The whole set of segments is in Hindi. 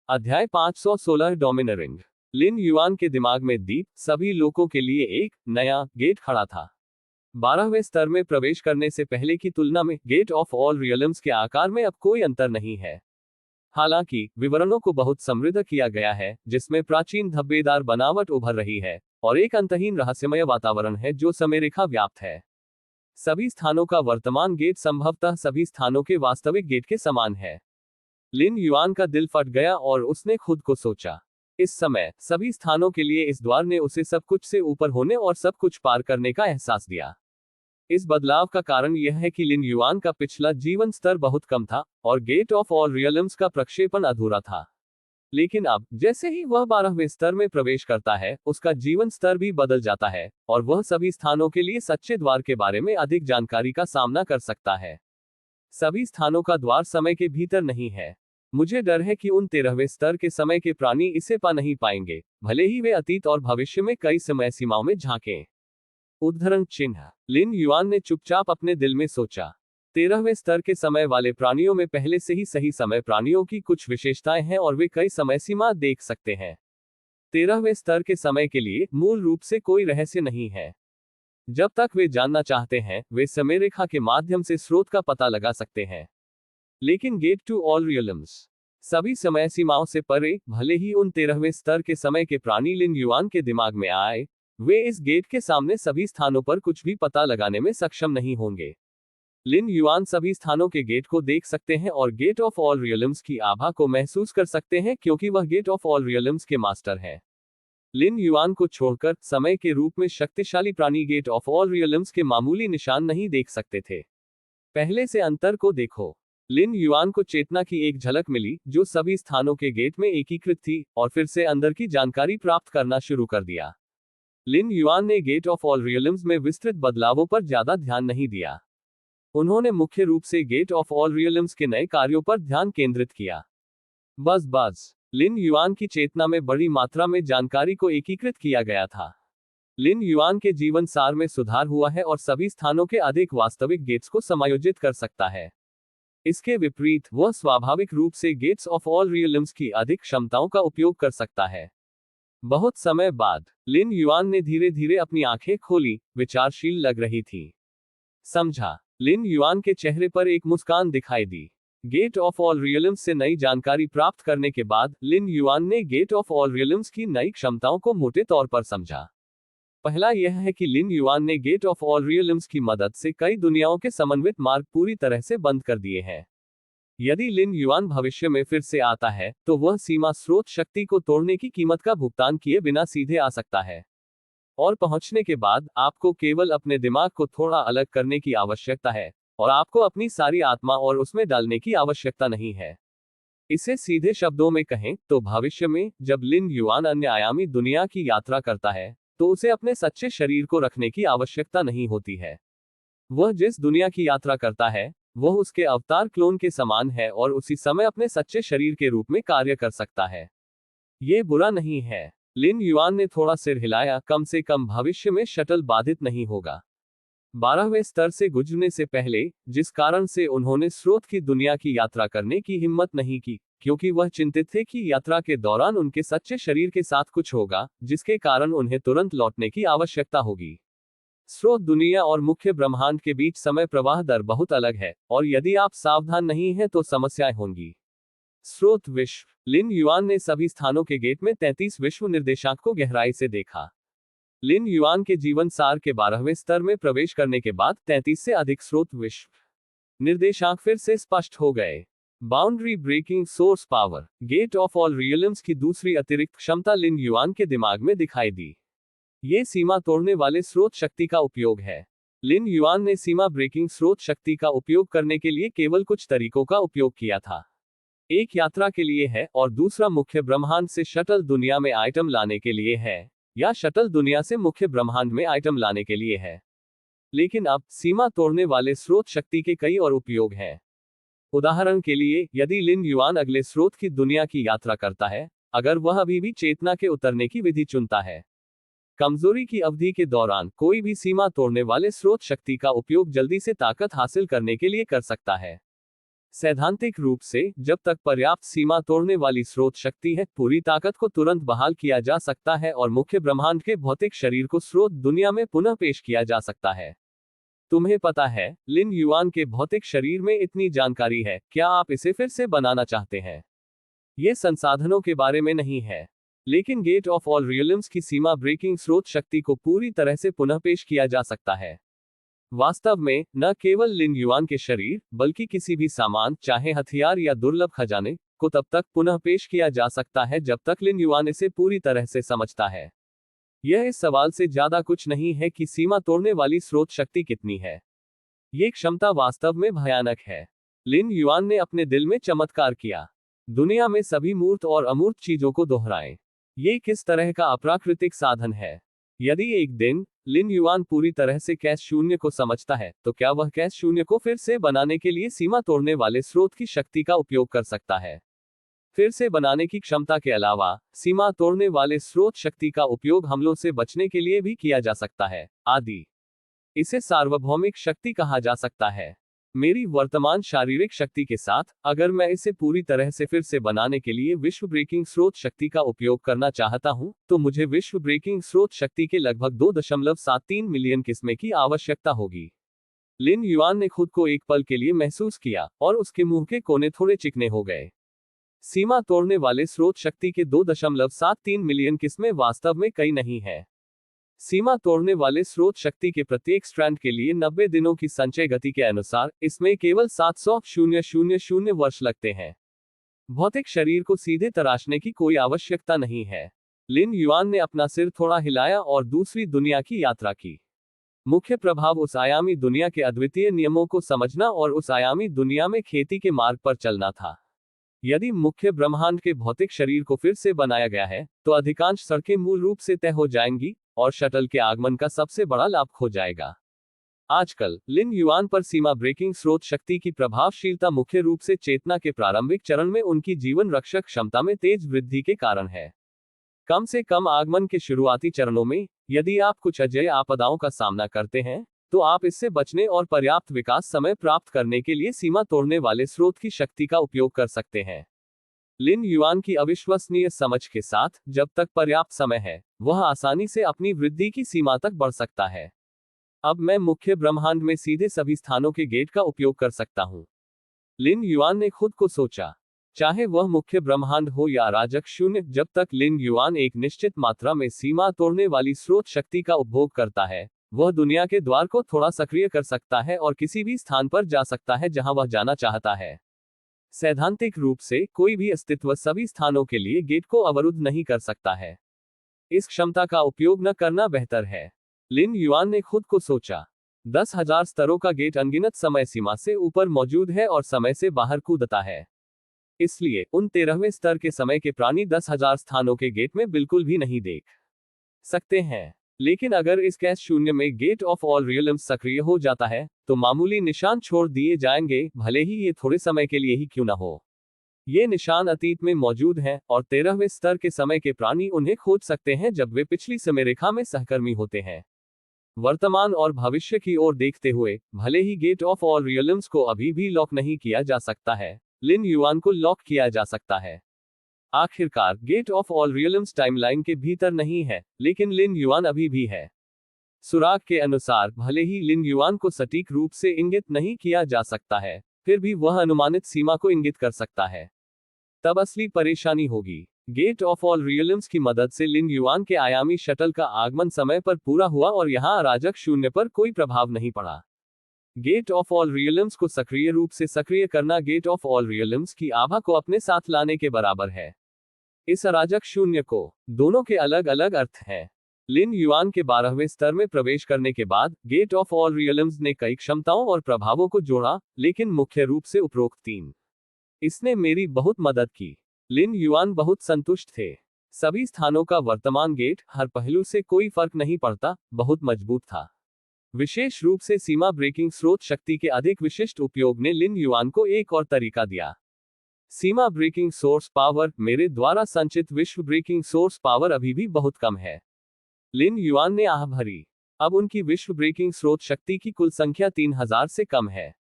अध्याय 516 डोमिनरिंग। लिन युआन के दिमाग में दीप सभी लोगों के लिए एक नया गेट खड़ा था। 12वें स्तर में प्रवेश करने से पहले की तुलना में गेट ऑफ ऑल रियल्म्स के आकार में अब कोई अंतर नहीं है। हालांकि विवरणों को बहुत समृद्ध किया गया है, जिसमें प्राचीन धब्बेदार बनावट उभर रही है और एक अंतहीन रहस्यमय वातावरण है जो समयरेखा व्याप्त है। सभी स्थानों का वर्तमान गेट संभवतः सभी स्थानों के वास्तविक गेट के समान है। लिन युआन का दिल फट गया और उसने खुद को सोचा। इस समय सभी स्थानों के लिए इस द्वार ने उसे सब कुछ से ऊपर होने और सब कुछ पार करने का एहसास दिया। इस बदलाव का कारण यह है कि लिन युआन का पिछला जीवन स्तर बहुत कम था और गेट ऑफ ऑल रियल्म्स का प्रक्षेपण अधूरा था। लेकिन अब जैसे ही वह 12वें स्तर में प्रवेश करता है, उसका जीवन स्तर भी बदल जाता है और वह सभी स्थानों के लिए सच्चे द्वार के बारे में अधिक जानकारी का सामना कर सकता है। सभी स्थानों का द्वार समय के भीतर नहीं है। मुझे डर है कि उन 13वें स्तर के समय के प्राणी इसे पा नहीं पाएंगे, भले ही वे अतीत और भविष्य में कई समय सीमाओं में झांकें। उद्धरण चिन्ह। लिन युआन ने चुपचाप अपने दिल में सोचा। 13वें स्तर के समय वाले प्राणियों में पहले से ही सही समय प्राणियों की कुछ विशेषताएं हैं और वे कई समय सीमा देख सकते हैं। 13वें स्तर के समय के लिए मूल रूप से कोई रहस्य नहीं है। जब तक वे जानना चाहते हैं, वे समयरेखा के माध्यम से स्रोत का पता लगा सकते हैं। लेकिन गेट टू ऑल रियल्म्स सभी समय सीमाओं से परे, भले ही उन 13वें स्तर के समय के प्राणी लिन युआन के दिमाग में आए, वे इस गेट के सामने सभी स्थानों पर कुछ भी पता लगाने में सक्षम नहीं होंगे। लिन युआन सभी स्थानों के गेट को देख सकते हैं और गेट ऑफ ऑल रियल्म्स की आभा को महसूस कर सकते हैं, क्योंकि वह गेट ऑफ ऑल रियल्म्स के मास्टर हैं। लिन युआन को छोड़कर समय के रूप में शक्तिशाली प्राणी गेट ऑफ ऑल रियल्म्स के मामूली निशान नहीं देख सकते थे। पहले से अंतर को देखो। लिन युआन को चेतना की एक झलक मिली जो सभी स्थानों के गेट में एकीकृत थी, और फिर से अंदर की जानकारी प्राप्त करना शुरू कर दिया। लिन युआन ने गेट ऑफ ऑल रियल्म्स में विस्तृत बदलावों पर ज्यादा ध्यान नहीं दिया। उन्होंने मुख्य रूप से गेट ऑफ ऑल रियल्म्स के नए कार्यों पर ध्यान केंद्रित किया। बस लिन युआन की चेतना में बड़ी मात्रा में जानकारी को एकीकृत किया गया था। लिन युआन के जीवन सार में सुधार हुआ है और सभी स्थानों के अधिक वास्तविक गेट्स को समायोजित कर सकता है। इसके विपरीत, वह स्वाभाविक रूप से गेट्स ऑफ ऑल रियल्म्स की अधिक क्षमताओं का उपयोग कर सकता है। बहुत समय बाद लिन युआन ने धीरे धीरे अपनी आंखें खोली, विचारशील लग रही थी। समझा। लिन युआन के चेहरे पर एक मुस्कान दिखाई दी। गेट ऑफ ऑल रियल्म्स से नई जानकारी प्राप्त करने के बाद लिन युआन ने गेट ऑफ ऑल रियल्म्स की नई क्षमताओं को मोटे तौर पर समझा। पहला यह है कि लिन युआन ने गेट ऑफ ऑल रियल्म्स की मदद से कई दुनियाओं के समन्वित मार्ग पूरी तरह से बंद कर दिए हैं। यदि लिन युआन भविष्य में फिर से आता है, तो वह सीमा स्रोत शक्ति को तोड़ने की कीमत का भुगतान किए बिना सीधे आ सकता है। और पहुंचने के बाद आपको केवल अपने दिमाग को थोड़ा अलग करने की आवश्यकता है, और आपको अपनी सारी आत्मा और उसमें डालने की आवश्यकता नहीं है। इसे सीधे शब्दों में कहें तो भविष्य में जब लिन युआन अन्य आयामी दुनिया की यात्रा करता है, तो उसे अपने सच्चे शरीर को रखने की आवश्यकता नहीं होती है। वह जिस दुनिया की यात्रा करता है, वह उसके अवतार क्लोन के समान है और उसी समय अपने सच्चे शरीर के रूप में कार्य कर सकता है। ये बुरा नहीं है। लिन युआन ने थोड़ा सिर हिलाया। कम से कम भविष्य में शटल बाधित नहीं होगा। 12वें स्तर से गुजरने से पहले, जिस कारण से उन्होंने स्रोत की दुनिया की यात्रा करने की हिम्मत नहीं की, क्योंकि वह चिंतित थे कि यात्रा के दौरान उनके सच्चे शरीर के साथ कुछ होगा, जिसके कारण उन्हें तुरंत लौटने की आवश्यकता होगी। स्रोत दुनिया और मुख्य ब्रह्मांड के बीच समय प्रवाह दर बहुत अलग है, और यदि आप सावधान नहीं हैं तो समस्याएं होंगी। स्रोत विश्व। लिन युआन ने सभी स्थानों के गेट में 33 विश्व निर्देशांक को गहराई से देखा। लिन युआन के जीवन सार के 12वें स्तर में प्रवेश करने के बाद 33 से अधिक स्रोत विश्व निर्देशांक फिर से स्पष्ट हो गए। Boundary breaking source power. Gate of all realms की दूसरी अतिरिक्त क्षमता लिन युआन के दिमाग में दिखाई दी। ये सीमा तोड़ने वाले स्रोत शक्ति का उपयोग है। लिन युआन ने सीमा ब्रेकिंग स्रोत शक्ति का उपयोग करने के लिए केवल कुछ तरीकों का उपयोग किया था। एक यात्रा के लिए है और दूसरा मुख्य ब्रह्मांड से शटल दुनिया में आइटम लाने के लिए है, या शटल दुनिया से मुख्य ब्रह्मांड में आइटम लाने के लिए है। लेकिन अब सीमा तोड़ने वाले स्रोत शक्ति के कई और उपयोग हैं। उदाहरण के लिए, यदि लिन युआन अगले स्रोत की दुनिया की यात्रा करता है, अगर वह अभी भी चेतना के उतरने की विधि चुनता है, कमजोरी की अवधि के दौरान कोई भी सीमा तोड़ने वाले स्रोत शक्ति का उपयोग जल्दी से ताकत हासिल करने के लिए कर सकता है। सैद्धांतिक रूप से जब तक पर्याप्त सीमा तोड़ने वाली स्रोत शक्ति है, पूरी ताकत को तुरंत बहाल किया जा सकता है और मुख्य ब्रह्मांड के भौतिक शरीर को स्रोत दुनिया में पुनः पेश किया जा सकता है। तुम्हें पता है, लिन युआन के भौतिक शरीर में इतनी जानकारी है, क्या आप इसे फिर से बनाना चाहते हैं? ये संसाधनों के बारे में नहीं है, लेकिन गेट ऑफ ऑल रियल्म्स की सीमा ब्रेकिंग स्रोत शक्ति को पूरी तरह से पुनः पेश किया जा सकता है। वास्तव में न केवल लिन युआन के शरीर, बल्कि किसी भी सामान, चाहे हथियार या दुर्लभ खजाने, को तब तक पुनः पेश किया जा सकता है जब तक लिन युआन इसे पूरी तरह से समझता है। यह इस सवाल से ज्यादा कुछ नहीं है कि सीमा तोड़ने वाली स्रोत शक्ति कितनी है। ये क्षमता वास्तव में भयानक है। लिन युआन ने अपने दिल में चमत्कार किया। दुनिया में सभी मूर्त और अमूर्त चीजों को दोहराएं। ये किस तरह का अप्राकृतिक साधन है? यदि एक दिन लिन युआन पूरी तरह से कैश शून्य को समझता है, तो क्या वह कैश शून्य को फिर से बनाने के लिए सीमा तोड़ने वाले स्रोत की शक्ति का उपयोग कर सकता है? फिर से बनाने की क्षमता के अलावा, सीमा तोड़ने वाले स्रोत शक्ति का उपयोग हमलों से बचने के लिए भी किया जा सकता है, आदि। इसे सार्वभौमिक शक्ति कहा जा सकता है। मेरी वर्तमान शारीरिक शक्ति के साथ, अगर मैं इसे पूरी तरह से फिर से बनाने के लिए विश्व ब्रेकिंग स्रोत शक्ति का उपयोग करना चाहता हूं, तो मुझे विश्व ब्रेकिंग स्रोत शक्ति के लगभग 2.73 मिलियन किस्में की आवश्यकता होगी। लिन युआन ने खुद को एक पल के लिए महसूस किया, और उसके मुंह के कोने थोड़े चिकने हो गए। सीमा तोड़ने वाले स्रोत शक्ति के 2.73 मिलियन किस्में वास्तव में कई नहीं है। सीमा तोड़ने वाले स्रोत शक्ति के प्रत्येक स्ट्रैंड के लिए 90 दिनों की संचय गति के अनुसार इसमें केवल 700,000 वर्ष लगते हैं। भौतिक शरीर को सीधे तराशने की कोई आवश्यकता नहीं है। लिन युआन ने अपना सिर थोड़ा हिलाया और दूसरी दुनिया की यात्रा की। मुख्य प्रभाव उस आयामी दुनिया के अद्वितीय नियमों को समझना और उस आयामी दुनिया में खेती के मार्ग पर चलना था। यदि मुख्य ब्रह्मांड के भौतिक शरीर को फिर से बनाया गया है, तो अधिकांश सड़कें मूल रूप से तय हो जाएंगी और शटल के आगमन का सबसे बड़ा लाभ खो जाएगा। आजकल लिन युआन पर सीमा ब्रेकिंग स्रोत शक्ति की प्रभावशीलता मुख्य रूप से चेतना के प्रारंभिक चरण में उनकी जीवन रक्षक क्षमता में तेज वृद्धि के कारण है। कम से कम आगमन के शुरुआती चरणों में, यदि आप कुछ अजय आपदाओं का सामना करते हैं, तो आप इससे बचने और पर्याप्त विकास समय प्राप्त करने के लिए सीमा तोड़ने वाले स्रोत की शक्ति का उपयोग कर सकते हैं। लिन युआन की अविश्वसनीय समझ के साथ, जब तक पर्याप्त समय है, वह आसानी से अपनी वृद्धि की सीमा तक बढ़ सकता है। अब मैं मुख्य ब्रह्मांड में सीधे सभी स्थानों के गेट का उपयोग कर सकता हूं। लिन युआन ने खुद को सोचा। चाहे वह मुख्य ब्रह्मांड हो या अराजक शून्य, जब तक लिन युआन एक निश्चित मात्रा में सीमा तोड़ने वाली स्रोत शक्ति का उपभोग करता है, वह दुनिया के द्वार को थोड़ा सक्रिय कर सकता है और किसी भी स्थान पर जा सकता है जहां वह जाना चाहता है। सैद्धांतिक रूप से कोई भी अस्तित्व सभी स्थानों के लिए गेट को अवरुद्ध नहीं कर सकता है। इस क्षमता का उपयोग न करना बेहतर है। लिन युआन ने खुद को सोचा। 10,000 स्तरों का गेट अनगिनत समय सीमा से ऊपर मौजूद है और समय से बाहर कूदता है। इसलिए उन 13वें स्तर के समय के प्राणी 10,000 स्थानों के गेट में बिल्कुल भी नहीं देख सकते हैं। लेकिन अगर इस कैश शून्य में गेट ऑफ ऑल रियल्म्स सक्रिय हो जाता है, तो मामूली निशान छोड़ दिए जाएंगे, भले ही ये थोड़े समय के लिए ही क्यों न हो। ये निशान अतीत में मौजूद हैं, और 13वें स्तर के समय के प्राणी उन्हें खोज सकते हैं जब वे पिछली समय रेखा में सहकर्मी होते हैं। वर्तमान और भविष्य की ओर देखते हुए, भले ही गेट ऑफ ऑल रियल्म्स को अभी भी लॉक नहीं किया जा सकता है, लिन युआन को लॉक किया जा सकता है। आखिरकार गेट ऑफ ऑल रियल्म्स टाइमलाइन के भीतर नहीं है, लेकिन लिन युआन अभी भी है। सुराग के अनुसार, भले ही लिन युआन को सटीक रूप से इंगित नहीं किया जा सकता है, फिर भी वह अनुमानित सीमा को इंगित कर सकता है। तब असली परेशानी होगी। गेट ऑफ ऑल रियल्म्स की मदद से लिन युआन के आयामी शटल का आगमन समय पर पूरा हुआ और यहां अराजक शून्य पर कोई प्रभाव नहीं पड़ा। गेट ऑफ ऑल रियल्म्स को सक्रिय रूप से सक्रिय करना गेट ऑफ ऑल रियल्म्स की आभा को अपने साथ लाने के बराबर है। इस अराजक शून्य को, दोनों के अलग अलग अर्थ हैं। लिन युआन के 12वें स्तर में प्रवेश करने के बाद, गेट ऑफ ऑल रियल्म्स ने कई क्षमताओं और प्रभावों को जोड़ा, लेकिन मुख्य रूप से उपरोक्त 3। इसने मेरी बहुत मदद की। लिन युआन बहुत संतुष्ट थे। सभी स्थानों का वर्तमान गेट, हर पहलू से कोई फर्क नहीं पड़ता, बहुत मजबूत था। विशेष रूप से सीमा ब्रेकिंग स्रोत शक्ति के अधिक विशिष्ट उपयोग ने लिन युआन को एक और तरीका दिया। सीमा ब्रेकिंग सोर्स पावर, मेरे द्वारा संचित विश्व ब्रेकिंग सोर्स पावर अभी भी बहुत कम है। लिन युआन ने आह भरी। अब उनकी विश्व ब्रेकिंग स्रोत शक्ति की कुल संख्या 3000 से कम है।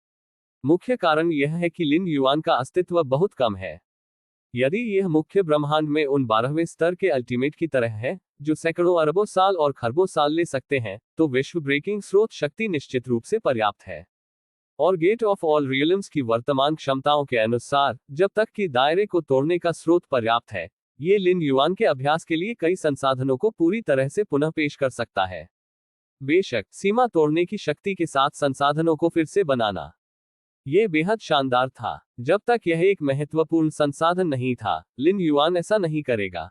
मुख्य कारण यह है कि लिन युआन का अस्तित्व बहुत कम है। यदि यह मुख्य ब्रह्मांड में उन 12वें स्तर के अल्टीमेट की तरह है, जो सैकड़ों अरबों साल और खरबों साल ले सकते हैं, तो विश्व ब्रेकिंग स्रोत शक्ति निश्चित रूप से पर्याप्त है। और गेट ऑफ ऑल रियल्म्स की वर्तमान क्षमताओं के अनुसार, जब तक कि दायरे को तोड़ने का स्रोत पर्याप्त है, ये लिन युआन के अभ्यास के लिए कई संसाधनों को पूरी तरह से पुनः पेश कर सकता है। बेशक, सीमा तोड़ने की शक्ति के साथ संसाधनों को फिर से बनाना, ये बेहद शानदार था। जब तक यह एक महत्वपूर्ण संसाधन नहीं था, लिन युआन ऐसा नहीं करेगा।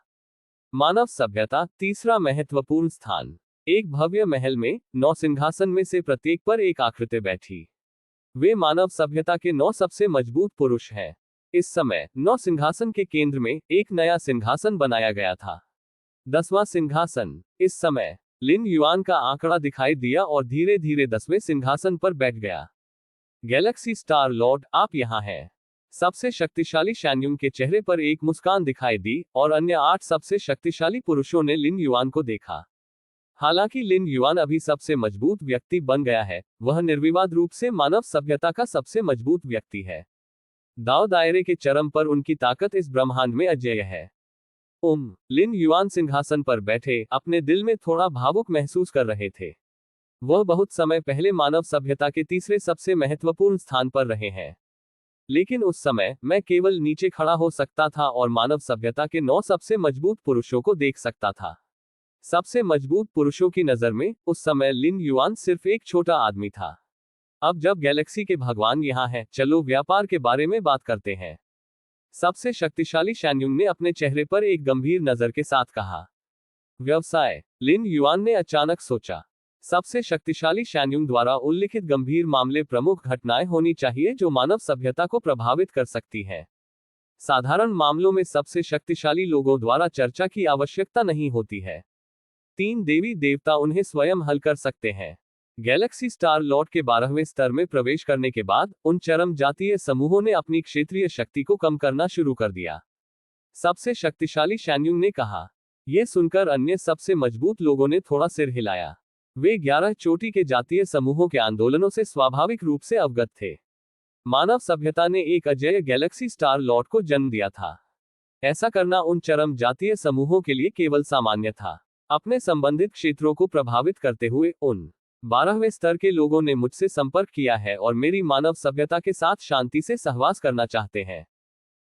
मानव सभ्यता, तीसरा महत्वपूर्ण स्थान। एक भव्य महल में 9 सिंहासन में से प्रत्येक पर एक आकृति बैठी। वे मानव सभ्यता के 9 सबसे मजबूत पुरुष हैं। इस समय 9 सिंहासन के केंद्र में एक नया सिंहासन बनाया गया था। 10वां सिंहासन। इस समय लिन युआन का आंकड़ा दिखाई दिया और धीरे धीरे 10वें सिंहासन पर बैठ गया। गैलेक्सी स्टार लॉर्ड, आप यहाँ हैं। सबसे शक्तिशाली शैन्युंग के चेहरे पर एक मुस्कान दिखाई दी और अन्य 8 सबसे शक्तिशाली पुरुषों ने लिन युआन को देखा। हालांकि लिन युआन अभी सबसे मजबूत व्यक्ति बन गया है, वह निर्विवाद रूप से मानव सभ्यता का सबसे मजबूत व्यक्ति है। दाव दायरे के चरम पर उनकी ताकत इस ब्रह्मांड में अजेय है। लिन युआन सिंहासन पर बैठे अपने दिल में थोड़ा भावुक महसूस कर रहे थे। वह बहुत समय पहले मानव सभ्यता के तीसरे सबसे महत्वपूर्ण स्थान पर रहे हैं। लेकिन उस समय मैं केवल नीचे खड़ा हो सकता था और मानव सभ्यता के 9 सबसे मजबूत पुरुषों को देख सकता था। सबसे मजबूत पुरुषों की नजर में उस समय लिन युआन सिर्फ एक छोटा आदमी था। अब जब गैलेक्सी के भगवान यहाँ हैं, चलो व्यापार के बारे में बात करते हैं। सबसे शक्तिशाली शैन्युंग ने अपने चेहरे पर एक गंभीर नजर के साथ कहा। व्यवसाय, लिन युआन ने अचानक सोचा। सबसे शक्तिशाली शैन्युंग द्वारा उल्लिखित गंभीर मामले प्रमुख घटनाएं होनी चाहिए जो मानव सभ्यता को प्रभावित कर सकती हैं। साधारण मामलों में सबसे शक्तिशाली लोगों द्वारा चर्चा की आवश्यकता नहीं होती है। 3 देवी देवता उन्हें स्वयं हल कर सकते हैं। गैलेक्सी स्टार लॉर्ड के 12वें स्तर में प्रवेश करने के बाद उन चरम जातीय समूहों ने अपनी क्षेत्रीय शक्ति को कम करना शुरू कर दिया। सबसे शक्तिशाली शैन्युंग ने कहा। यह सुनकर अन्य सबसे मजबूत लोगों ने थोड़ा सिर हिलाया। वे 11 चोटी के जातीय समूहों के आंदोलनों से स्वाभाविक रूप से अवगत थे। मानव सभ्यता ने एक अजेय गैलेक्सी स्टार लॉर्ड को जन्म दिया था। ऐसा करना उन चरम जातीय समूहों के लिए केवल सामान्य था। अपने संबंधित क्षेत्रों को प्रभावित करते हुए उन 12वें स्तर के लोगों ने मुझसे संपर्क किया है और मेरी मानव सभ्यता के साथ शांति से सहवास करना चाहते हैं।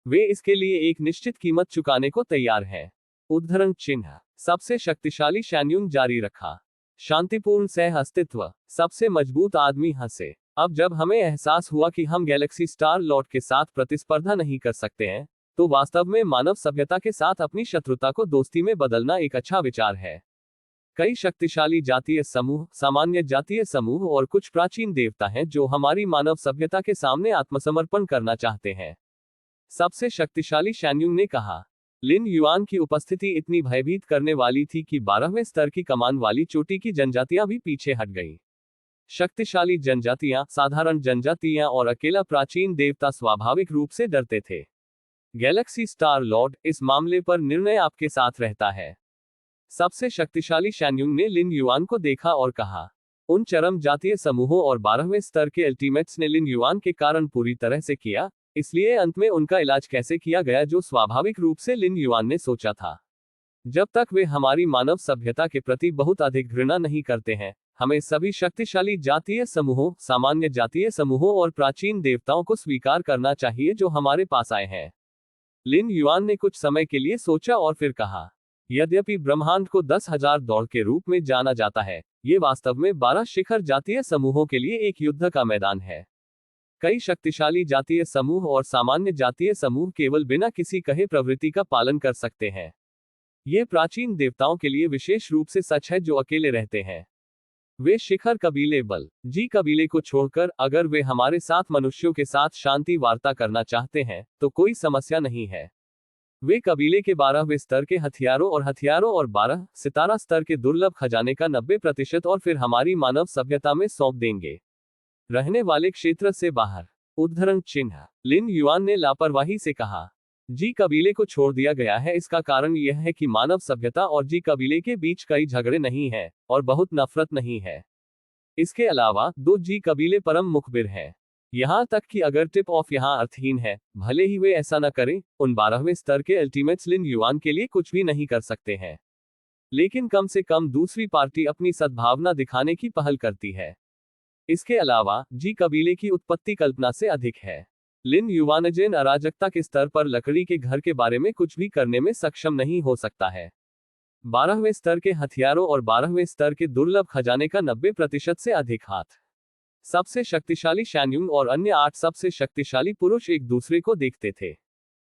वे इसके लिए एक निश्चित कीमत चुकाने को तैयार हैं। उद्धरण चिन्ह। सबसे शक्तिशाली शैन्युंग जारी रखा। शांतिपूर्ण सह अस्तित्व। सबसे मजबूत आदमी हंसे। अब जब हमें एहसास हुआ कि हम गैलेक्सी स्टार लॉर्ड के साथ प्रतिस्पर्धा नहीं कर सकते हैं, तो वास्तव में मानव सभ्यता के साथ अपनी शत्रुता को दोस्ती में बदलना एक अच्छा विचार है। कई शक्तिशाली जातीय समूह, सामान्य जातीय समूह और कुछ प्राचीन देवता हैं जो हमारी मानव सभ्यता के सामने आत्मसमर्पण करना चाहते हैं। सबसे शक्तिशाली शैन्युंग ने कहा। लिन युआन की उपस्थिति इतनी भयभीत करने वाली थी कि 12वें स्तर की कमान वाली चोटी की जनजातियां भी पीछे हट गईं। शक्तिशाली जनजातियां, साधारण जनजातियां और अकेला प्राचीन देवता स्वाभाविक रूप से डरते थे। गैलेक्सी स्टार लॉर्ड, इस मामले पर निर्णय आपके साथ रहता है। सबसे शक्तिशाली शैन्युंग ने लिन युआन को देखा और कहा। उन चरम जातीय समूहों और 12वें स्तर के अल्टीमेट्स ने लिन युआन के कारण पूरी तरह से किया, इसलिए अंत में उनका इलाज कैसे किया गया जो स्वाभाविक रूप से लिन युआन ने सोचा था। जब तक वे हमारी मानव सभ्यता के प्रति बहुत अधिक घृणा नहीं करते हैं, हमें सभी शक्तिशाली जातीय समूहों, सामान्य जातीय समूहों और प्राचीन देवताओं को स्वीकार करना चाहिए जो हमारे पास आए हैं। लिन युआन ने कुछ समय के लिए सोचा और फिर कहा। यद्यपि ब्रह्मांड को 10,000 दौड़ के रूप में जाना जाता है, ये वास्तव में 12 शिखर जातीय समूहों के लिए एक युद्ध का मैदान है। कई शक्तिशाली जातीय समूह और सामान्य जातीय समूह केवल बिना किसी कहे प्रवृत्ति का पालन कर सकते हैं। ये प्राचीन देवताओं के लिए विशेष रूप से सच है जो अकेले रहते हैं। वे शिखर कबीले बल जी कबीले को छोड़कर अगर वे हमारे साथ मनुष्यों के साथ शांति वार्ता करना चाहते हैं तो कोई समस्या नहीं है। वे कबीले के 12वें स्तर के हथियारों और 12 सितारा स्तर के दुर्लभ खजाने का 90% और फिर हमारी मानव सभ्यता में सौंप देंगे। रहने वाले क्षेत्र से बाहर। उद्धरण चिन्ह। लिन युआन ने लापरवाही से कहा। जी कबीले को छोड़ दिया गया है, इसका कारण यह है कि मानव सभ्यता और जी कबीले के बीच कई झगड़े नहीं हैं और बहुत नफरत नहीं है। इसके अलावा 2 जी कबीले परम मुखबिर हैं। यहाँ तक कि अगर टिप ऑफ यहाँ अर्थहीन है, भले ही वे ऐसा न करें, उन 12वें स्तर के अल्टीमेट्स लिन युआन के लिए कुछ भी नहीं कर सकते हैं। लेकिन कम से कम दूसरी पार्टी अपनी सद्भावना दिखाने की पहल करती है। इसके अलावा जी कबीले की उत्पत्ति कल्पना से अधिक है। लिन युवानजेन अराजकता के स्तर पर लकड़ी के घर के बारे में कुछ भी करने में सक्षम नहीं हो सकता है। 12वें स्तर के हथियारों और 12वें स्तर के दुर्लभ खजाने का 90% से अधिक हाथ। सबसे शक्तिशाली शैन्युंग और अन्य 8 सबसे शक्तिशाली पुरुष एक दूसरे को देखते थे।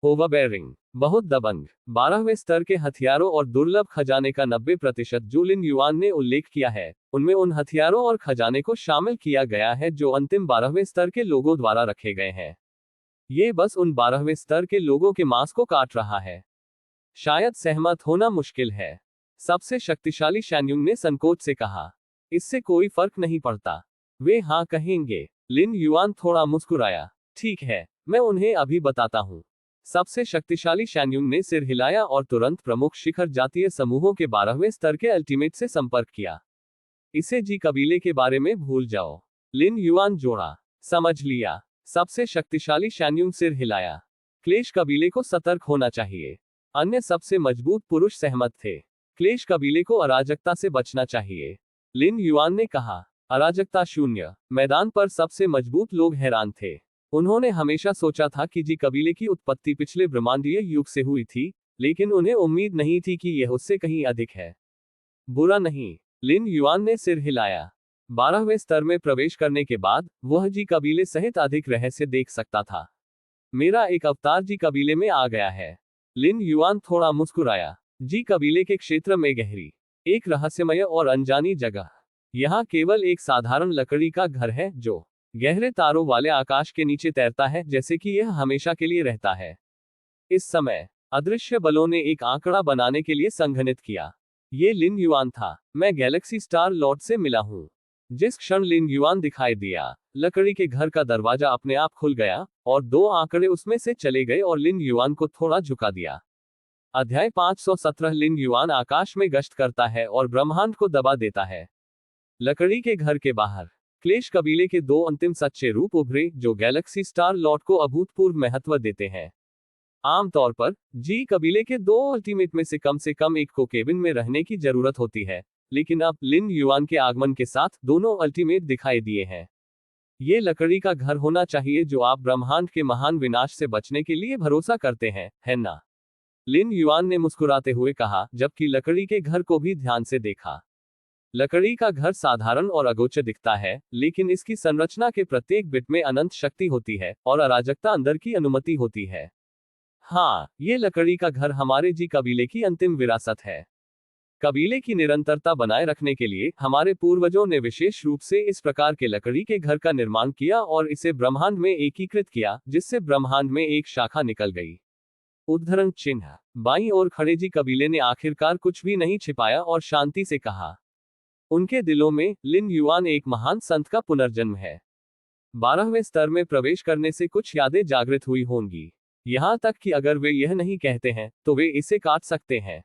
ओवरबेयरिंग, बहुत दबंग। 12वें स्तर के हथियारों और दुर्लभ खजाने का 90% जो लिन युआन ने उल्लेख किया है, उनमें उन हथियारों और खजाने को शामिल किया गया है जो अंतिम 12वें स्तर के लोगों द्वारा रखे गए हैं। ये बस उन 12वें स्तर के लोगों के मांस को काट रहा है। शायद सहमत होना मुश्किल है, सबसे शक्तिशाली शैन्युंग ने संकोच से कहा। इससे कोई फर्क नहीं पड़ता, वे हाँ कहेंगे। लिन युआन थोड़ा मुस्कुराया। ठीक है, मैं उन्हें अभी बताता हूँ। सबसे शक्तिशाली शैन्युंग ने सिर हिलाया और तुरंत प्रमुख शिखर जातीय समूहों के 12वें स्तर के अल्टीमेट से संपर्क किया। इसे जी कबीले के बारे में भूल जाओ, लिन युआन जोड़ा। समझ लिया। सबसे शक्तिशाली शैन्युंग सिर हिलाया। क्लेश कबीले को सतर्क होना चाहिए। अन्य सबसे मजबूत पुरुष सहमत थे। क्लेश कबीले को अराजकता से बचना चाहिए, लिन युआन ने कहा। अराजकता शून्य। मैदान पर सबसे मजबूत लोग हैरान थे। उन्होंने हमेशा सोचा था कि जी कबीले की उत्पत्ति पिछले ब्रह्मांडीय युग से हुई थी, लेकिन उन्हें उम्मीद नहीं थी कि यह उससे कहीं अधिक है। बुरा नहीं, लिन युआन ने सिर हिलाया। 12वें स्तर में प्रवेश करने के बाद वह जी कबीले सहित अधिक रहस्य देख सकता था। मेरा एक अवतार जी कबीले में आ गया है। लिन युआन थोड़ा मुस्कुराया। जी कबीले के क्षेत्र में गहरी, एक रहस्यमय और अनजानी जगह। यहाँ केवल एक साधारण लकड़ी का घर है जो गहरे तारों वाले आकाश के नीचे तैरता है, जैसे कि यह हमेशा के लिए रहता है। इस समय अदृश्य बलों ने एक आंकड़ा बनाने के लिए संघनित किया। ये लिन युआन था। मैं गैलेक्सी स्टार लॉर्ड से मिला हूँ। जिस क्षण लिन युआन दिखाई दिया, लकड़ी के घर का दरवाजा अपने आप खुल गया और 2 आंकड़े उसमें से चले गए और लिन युआन को थोड़ा झुका दिया। अध्याय 517 लिन युआन आकाश में गश्त करता है और ब्रह्मांड को दबा देता है। लकड़ी के घर के बाहर क्लेश कबीले के 2 अंतिम सच्चे रूप उभरे जो गैलेक्सी स्टार लॉर्ड को अभूतपूर्व महत्व देते हैं। आमतौर पर जी कबीले के 2 अल्टीमेट में से कम एक को केबिन में रहने की जरूरत होती है, लेकिन अब लिन युआन के आगमन के साथ दोनों अल्टीमेट दिखाई दिए हैं। ये लकड़ी का घर होना चाहिए जो आप ब्रह्मांड के महान विनाश से बचने के लिए भरोसा करते हैं, है ना? लिन युआन ने मुस्कुराते हुए कहा, जबकि लकड़ी के घर को भी ध्यान से देखा। लकड़ी का घर साधारण और अगोचर दिखता है, लेकिन इसकी संरचना के प्रत्येक बिट में अनंत शक्ति होती है और अराजकता अंदर की अनुमति होती है। हाँ, ये लकड़ी का घर हमारे जी कबीले की अंतिम विरासत है। कबीले की निरंतरता बनाए रखने के लिए हमारे पूर्वजों ने विशेष रूप से इस प्रकार के लकड़ी के घर का निर्माण किया और इसे ब्रह्मांड में एकीकृत किया, जिससे ब्रह्मांड में एक शाखा निकल गई। उद्धरण चिन्ह। बाईं ओर खड़े जी कबीले ने आखिरकार कुछ भी नहीं छिपाया और शांति से कहा। उनके दिलों में लिन युआन एक महान संत का पुनर्जन्म है। 12वें स्तर में प्रवेश करने से कुछ यादें जागृत हुई होंगी। यहां तक कि अगर वे यह नहीं कहते हैं, तो वे इसे काट सकते हैं।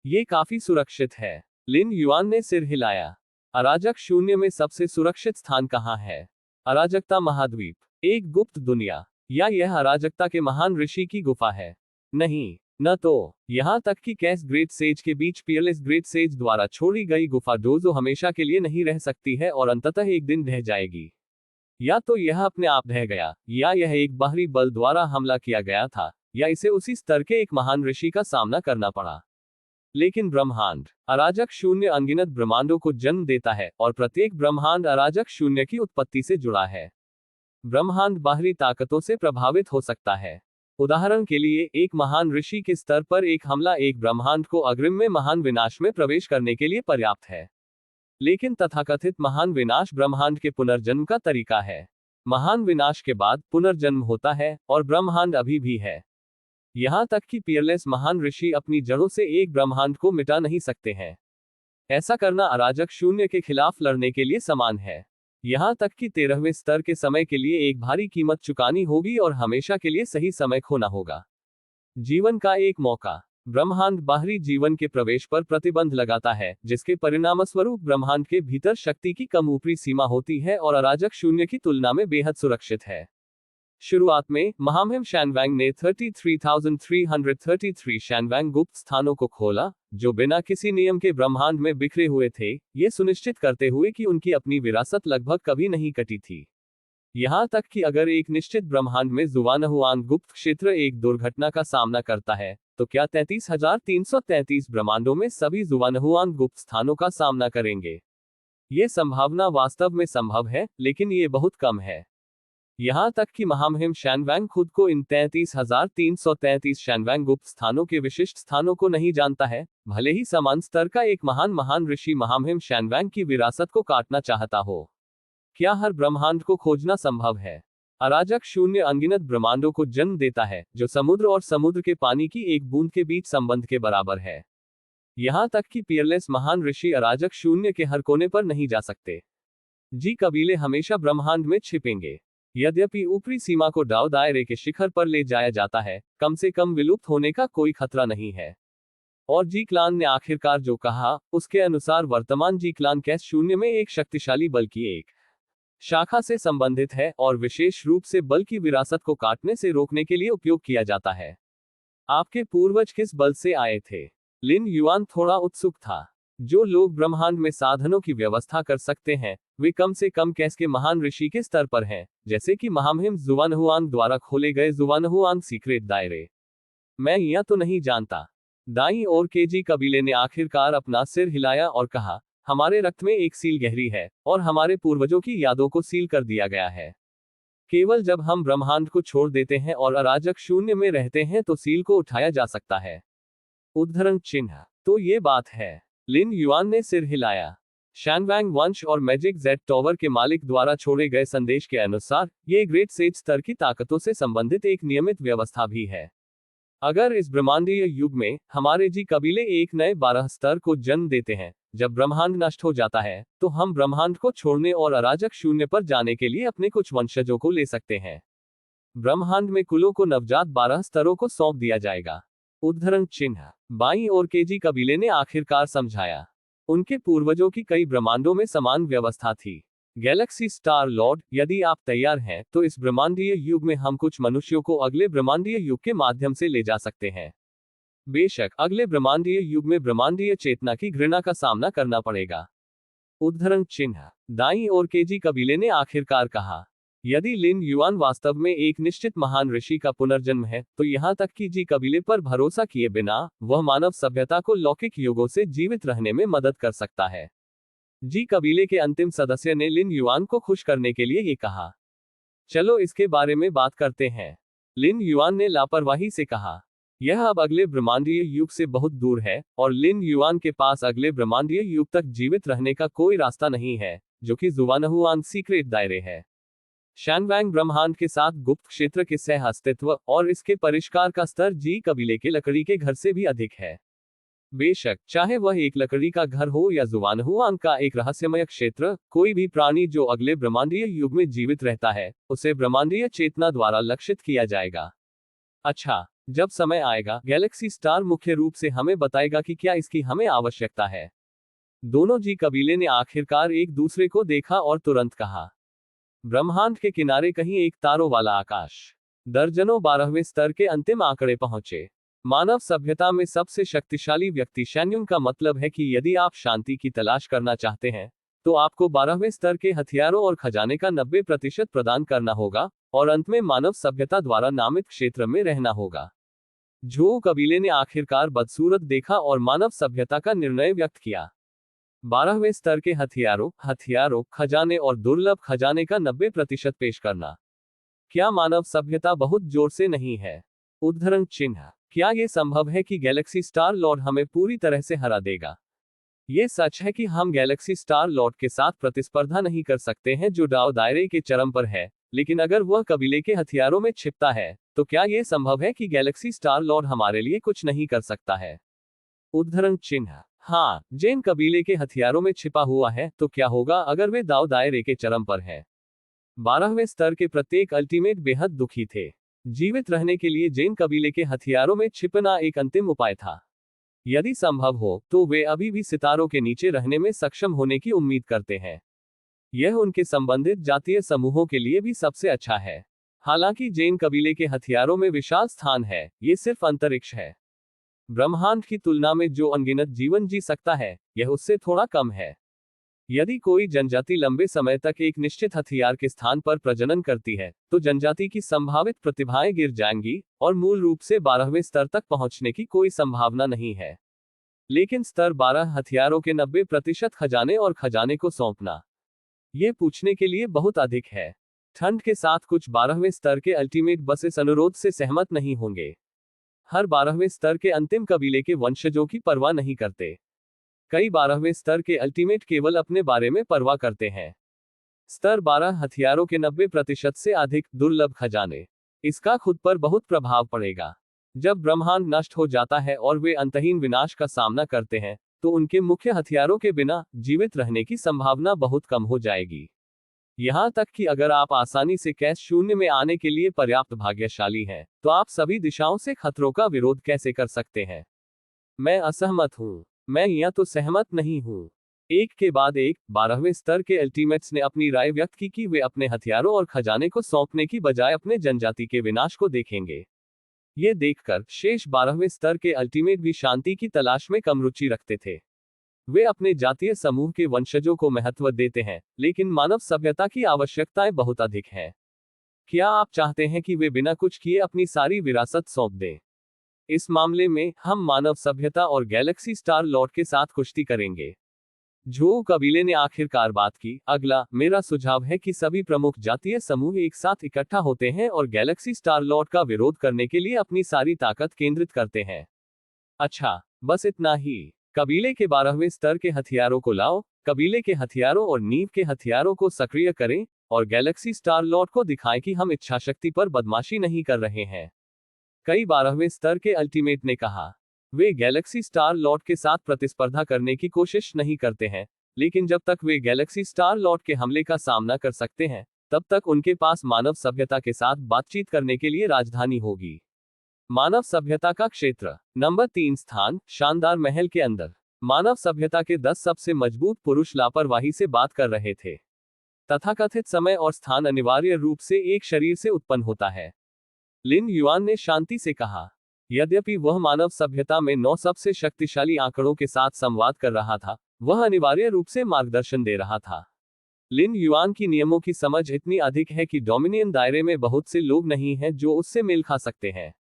ये काफी सुरक्षित है। लिन युआन ने सिर हिलाया। अराजक शून्य में सबसे सुरक्षित स्थान कहाँ है? अराजकता महाद्वीप, एक गुप्त दुनिया, या यह अराजकता के महान ऋषि की गुफा है? नहीं, न तो। यहां तक कि कैस ग्रेट सेज के बीच पियरलेस ग्रेट सेज द्वारा छोड़ी गई गुफा जो हमेशा के लिए नहीं रह सकती है और अंततः एक दिन ढह जाएगी। या तो यह अपने आप ढह गया, या यह एक बाहरी बल द्वारा हमला किया गया था, या इसे उसी स्तर के एक महान ऋषि का सामना करना पड़ा। लेकिन ब्रह्मांड, अराजक शून्य अनगिनत ब्रह्मांडों को जन्म देता है और प्रत्येक ब्रह्मांड अराजक शून्य की उत्पत्ति से जुड़ा है। ब्रह्मांड बाहरी ताकतों से प्रभावित हो सकता है। उदाहरण के लिए, एक महान ऋषि के स्तर पर एक हमला एक ब्रह्मांड को अग्रिम में महान विनाश में प्रवेश करने के लिए पर्याप्त है। लेकिन तथाकथित महान विनाश ब्रह्मांड के पुनर्जन्म का तरीका है। महान विनाश के बाद पुनर्जन्म होता है और ब्रह्मांड अभी भी है। यहां तक कि पियरलेस महान ऋषि अपनी जड़ों से एक ब्रह्मांड को मिटा नहीं सकते हैं। ऐसा करना अराजक शून्य के खिलाफ लड़ने के लिए समान है। यहां तक कि 13वें स्तर के समय के लिए एक भारी कीमत चुकानी होगी और हमेशा के लिए सही समय खोना होगा। जीवन का एक मौका। ब्रह्मांड बाहरी जीवन के प्रवेश पर प्रतिबंध लगाता है, जिसके परिणामस्वरूप ब्रह्मांड के भीतर शक्ति की कम ऊपरी सीमा होती है और अराजक शून्य की तुलना में बेहद सुरक्षित है। शुरुआत में महामहिम शैनवैंग ने 33,333 शैनवैंग गुप्त स्थानों को खोला, जो बिना किसी नियम के ब्रह्मांड में बिखरे हुए थे, ये सुनिश्चित करते हुए कि उनकी अपनी विरासत लगभग कभी नहीं कटी थी। यहाँ तक कि अगर एक निश्चित ब्रह्मांड में जुवानहुआंग गुप्त क्षेत्र एक दुर्घटना का सामना करता है, तो क्या 33,333 ब्रह्मांडों में सभी जुवानहुआंग गुप्त स्थानों का सामना करेंगे? ये संभावना वास्तव में संभव है, लेकिन ये बहुत कम है। यहाँ तक कि महामहिम शैनवैंग खुद को इन 33,333 शैनवैंग गुप्त स्थानों के विशिष्ट स्थानों को नहीं जानता है, भले ही समान स्तर का एक महान ऋषि महामहिम शैनवैंग की विरासत को काटना चाहता हो। क्या हर ब्रह्मांड को खोजना संभव है? अराजक शून्य अनगिनत ब्रह्मांडों को जन्म देता है, जो समुद्र और समुद्र के पानी की एक बूंद के बीच संबंध के बराबर है। यहाँ तक कि पियरलेस महान ऋषि अराजक शून्य के हर कोने पर नहीं जा सकते। जी कबीले हमेशा ब्रह्मांड में छिपेंगे। यद्यपि ऊपरी सीमा को दाव दायरे के शिखर पर ले जाया जाता है, कम से कम विलुप्त होने का कोई खतरा नहीं है। और जी क्लान ने आखिरकार जो कहा, उसके अनुसार वर्तमान जी क्लान कैश शून्य में एक शक्तिशाली बल की एक शाखा से संबंधित है और विशेष रूप से बल की विरासत को काटने से रोकने के लिए उपयोग किया जाता है। आपके पूर्वज किस बल से आए थे? लिन युआन थोड़ा उत्सुक था। जो लोग ब्रह्मांड में साधनों की व्यवस्था कर सकते हैं, वे कम से कम कैस के महान ऋषि के स्तर पर हैं, जैसे कि महामहिम जुवानहुआंग द्वारा खोले गए जुवानहुआंग सीक्रेट दायरे। मैं यह तो नहीं जानता। दाईं ओर के जी कबीले ने आखिरकार अपना सिर हिलाया और कहा, हमारे रक्त में एक सील गहरी है, और हमारे पूर्वजों की यादों को सील कर दिया गया है। केवल जब हम ब्रह्मांड को छोड़ देते हैं और अराजक शून्य में रहते हैं तो सील को उठाया जा सकता है। उद्धरण चिन्ह। तो ये बात है। लिन युआन ने सिर हिलाया। शैनवैंग वंश और मैजिक जेड टॉवर के मालिक द्वारा छोड़े गए संदेश के अनुसार, ये ग्रेट सेज स्तर की ताकतों से संबंधित एक नियमित व्यवस्था भी है। अगर इस ब्रह्मांडीय युग में हमारे जी कबीले एक नए 12 स्तर को जन्म देते हैं, जब ब्रह्मांड नष्ट हो जाता है, तो हम ब्रह्मांड को छोड़ने और अराजक शून्य पर जाने के लिए अपने कुछ वंशजों को ले सकते हैं। ब्रह्मांड में कुलों को नवजात 12 स्तरों को सौंप दिया जाएगा। उद्धरण चिन्ह। बाईं ओर के जी कबीले ने आखिरकार समझाया। उनके पूर्वजों की कई ब्रह्मांडों में समान व्यवस्था थी। गैलेक्सी स्टार लॉर्ड, यदि आप तैयार हैं, तो इस ब्रह्मांडीय युग में हम कुछ मनुष्यों को अगले ब्रह्मांडीय युग के माध्यम से ले जा सकते हैं। बेशक अगले ब्रह्मांडीय युग में ब्रह्मांडीय चेतना की घृणा का सामना करना पड़ेगा। उद्धरण चिन्ह। दाईं ओर के जी कबीले ने आखिरकार कहा, यदि लिन युआन वास्तव में एक निश्चित महान ऋषि का पुनर्जन्म है, तो यहाँ तक कि जी कबीले पर भरोसा किए बिना वह मानव सभ्यता को लौकिक युगों से जीवित रहने में मदद कर सकता है। जी कबीले के अंतिम सदस्य ने लिन युआन को खुश करने के लिए ये कहा, चलो इसके बारे में बात करते हैं। लिन युआन ने लापरवाही से कहा, यह अब अगले ब्रह्मांडीय युग से बहुत दूर है, और लिन युआन के पास अगले ब्रह्मांडीय युग तक जीवित रहने का कोई रास्ता नहीं है, जो कि जुवानहुआंग सीक्रेट दायरे है। शैनवैंग ब्रह्मांड के साथ गुप्त क्षेत्र के सह अस्तित्व और इसके परिष्कार का स्तर जी कबीले के लकड़ी के घर से भी अधिक है। बेशक चाहे वह एक लकड़ी का घर हो या जुवानहुआंग का एक रहस्यमय क्षेत्र, कोई भी प्राणी जो अगले ब्रह्मांडीय युग में जीवित रहता है, उसे ब्रह्मांडीय चेतना द्वारा लक्षित किया जाएगा। अच्छा, जब समय आएगा, गैलेक्सी स्टार मुख्य रूप से हमें बताएगा कि क्या इसकी हमें आवश्यकता है। दोनों जी कबीले ने आखिरकार एक दूसरे को देखा और तुरंत कहा, ब्रह्मांड के किनारे कहीं एक तारों वाला आकाश। दर्जनों 12वें स्तर के अंतिम आंकड़े पहुंचे। मानव सभ्यता में सबसे शक्तिशाली व्यक्ति शैन्युंग का मतलब है कि यदि आप शांति की तलाश करना चाहते हैं, तो आपको 12वें स्तर के हथियारों और खजाने का 90% प्रदान करना होगा, और अंत में मानव सभ्यता द्वारा नामित क्षेत्र में रहना होगा। झो कबीले ने आखिरकार बदसूरत देखा और मानव सभ्यता का निर्णय व्यक्त किया। 12वें स्तर के हथियारों, खजाने और दुर्लभ खजाने का 90% पेश करना। क्या मानव सभ्यता बहुत जोर से नहीं है? उद्धरण चिन्ह। क्या यह संभव है कि गैलेक्सी स्टार लॉर्ड हमें पूरी तरह से हरा देगा? ये सच है कि हम गैलेक्सी स्टार लॉर्ड के साथ प्रतिस्पर्धा नहीं कर सकते हैं, जो दाव दायरे के चरम पर है, लेकिन अगर वह कबीले के हथियारों में छिपता है, तो क्या यह संभव है कि गैलेक्सी स्टार लॉर्ड हमारे लिए कुछ नहीं कर सकता है? उद्धरण चिन्ह। हाँ, जैन कबीले के हथियारों में छिपा हुआ है, तो क्या होगा अगर वे दाव दायरे के चरम पर है? 12वें स्तर के प्रत्येक अल्टीमेट बेहद दुखी थे। जीवित रहने के लिए जैन कबीले के हथियारों में छिपना एक अंतिम उपाय था। यदि संभव हो तो वे अभी भी सितारों के नीचे रहने में सक्षम होने की उम्मीद करते हैं। यह उनके संबंधित जातीय समूहों के लिए भी सबसे अच्छा है। हालांकि जैन कबीले के हथियारों में विशाल स्थान है, ये सिर्फ अंतरिक्ष है। ब्रह्मांड की तुलना में जो अनगिनत जीवन जी सकता है, यह उससे थोड़ा कम है। यदि कोई जनजाति लंबे समय तक एक निश्चित हथियार के स्थान पर प्रजनन करती है, तो जनजाति की संभावित प्रतिभाएं गिर जाएंगी और मूल रूप से 12वें स्तर तक पहुंचने की कोई संभावना नहीं है। लेकिन स्तर 12 हथियारों के 90% खजाने और खजाने को सौंपना, ये पूछने के लिए बहुत अधिक है। ठंड के साथ कुछ 12वें स्तर के अल्टीमेट बस इस अनुरोध से सहमत नहीं होंगे। हर 12वें स्तर के अंतिम कबीले के वंशजों की परवाह नहीं करते। कई 12वें स्तर के अल्टीमेट केवल अपने बारे में परवाह करते हैं। स्तर 12 हथियारों के 90% से अधिक दुर्लभ खजाने, इसका खुद पर बहुत प्रभाव पड़ेगा। जब ब्रह्मांड नष्ट हो जाता है और वे अंतहीन विनाश का सामना करते हैं, तो उनके मुख्य हथियारों के बिना जीवित रहने की संभावना बहुत कम हो जाएगी। यहां तक कि अगर आप आसानी से कैश शून्य में आने के लिए पर्याप्त भाग्यशाली हैं, तो आप सभी दिशाओं से खतरों का विरोध कैसे कर सकते हैं? मैं असहमत हूं। मैं या तो सहमत नहीं हूं। एक के बाद एक 12वें स्तर के अल्टीमेट्स ने अपनी राय व्यक्त की कि वे अपने हथियारों और खजाने को सौंपने की बजाय अपने जनजाति के विनाश को देखेंगे। ये देखकर शेष 12वें स्तर के अल्टीमेट भी शांति की तलाश में कम रुचि रखते थे। वे अपने जातीय समूह के वंशजों को महत्व देते हैं, लेकिन मानव सभ्यता की आवश्यकताएं बहुत अधिक हैं। क्या आप चाहते हैं कि वे बिना कुछ किए अपनी सारी विरासत सौंप दें? इस मामले में हम मानव सभ्यता और गैलेक्सी स्टार लॉर्ड के साथ कुश्ती करेंगे। जो कबीले ने आखिरकार बात की, अगला मेरा सुझाव है कि सभी प्रमुख जातीय समूह एक साथ इकट्ठा होते हैं और गैलेक्सी स्टार लॉर्ड का विरोध करने के लिए अपनी सारी ताकत केंद्रित करते हैं। अच्छा, बस इतना ही। कबीले के 12वें स्तर के हथियारों को लाओ, कबीले के हथियारों और नींव के हथियारों को सक्रिय करें, और गैलेक्सी स्टार लॉर्ड को दिखाएं कि हम इच्छाशक्ति पर बदमाशी नहीं कर रहे हैं। कई 12वें स्तर के अल्टीमेट ने कहा। वे गैलेक्सी स्टार लॉर्ड के साथ प्रतिस्पर्धा करने की कोशिश नहीं करते हैं, लेकिन जब तक वे गैलेक्सी स्टार लॉर्ड के हमले का सामना कर सकते हैं, तब तक उनके पास मानव सभ्यता के साथ बातचीत करने के लिए राजधानी होगी। मानव सभ्यता का क्षेत्र। नंबर 3 स्थान, शानदार महल के अंदर। मानव सभ्यता के 10 सबसे मजबूत पुरुष लापरवाही से बात कर रहे थे। तथाकथित समय और स्थान अनिवार्य रूप से एक शरीर से उत्पन्न होता है। लिन युआन ने शांति से कहा। यद्यपि वह मानव सभ्यता में 9 सबसे शक्तिशाली आंकड़ों के साथ संवाद कर रहा था, वह अनिवार्य रूप से मार्गदर्शन दे रहा था। लिन युआन की नियमों की समझ इतनी अधिक है कि डोमिनियन दायरे में बहुत से लोग नहीं हैं जो उससे मेल खा सकते हैं।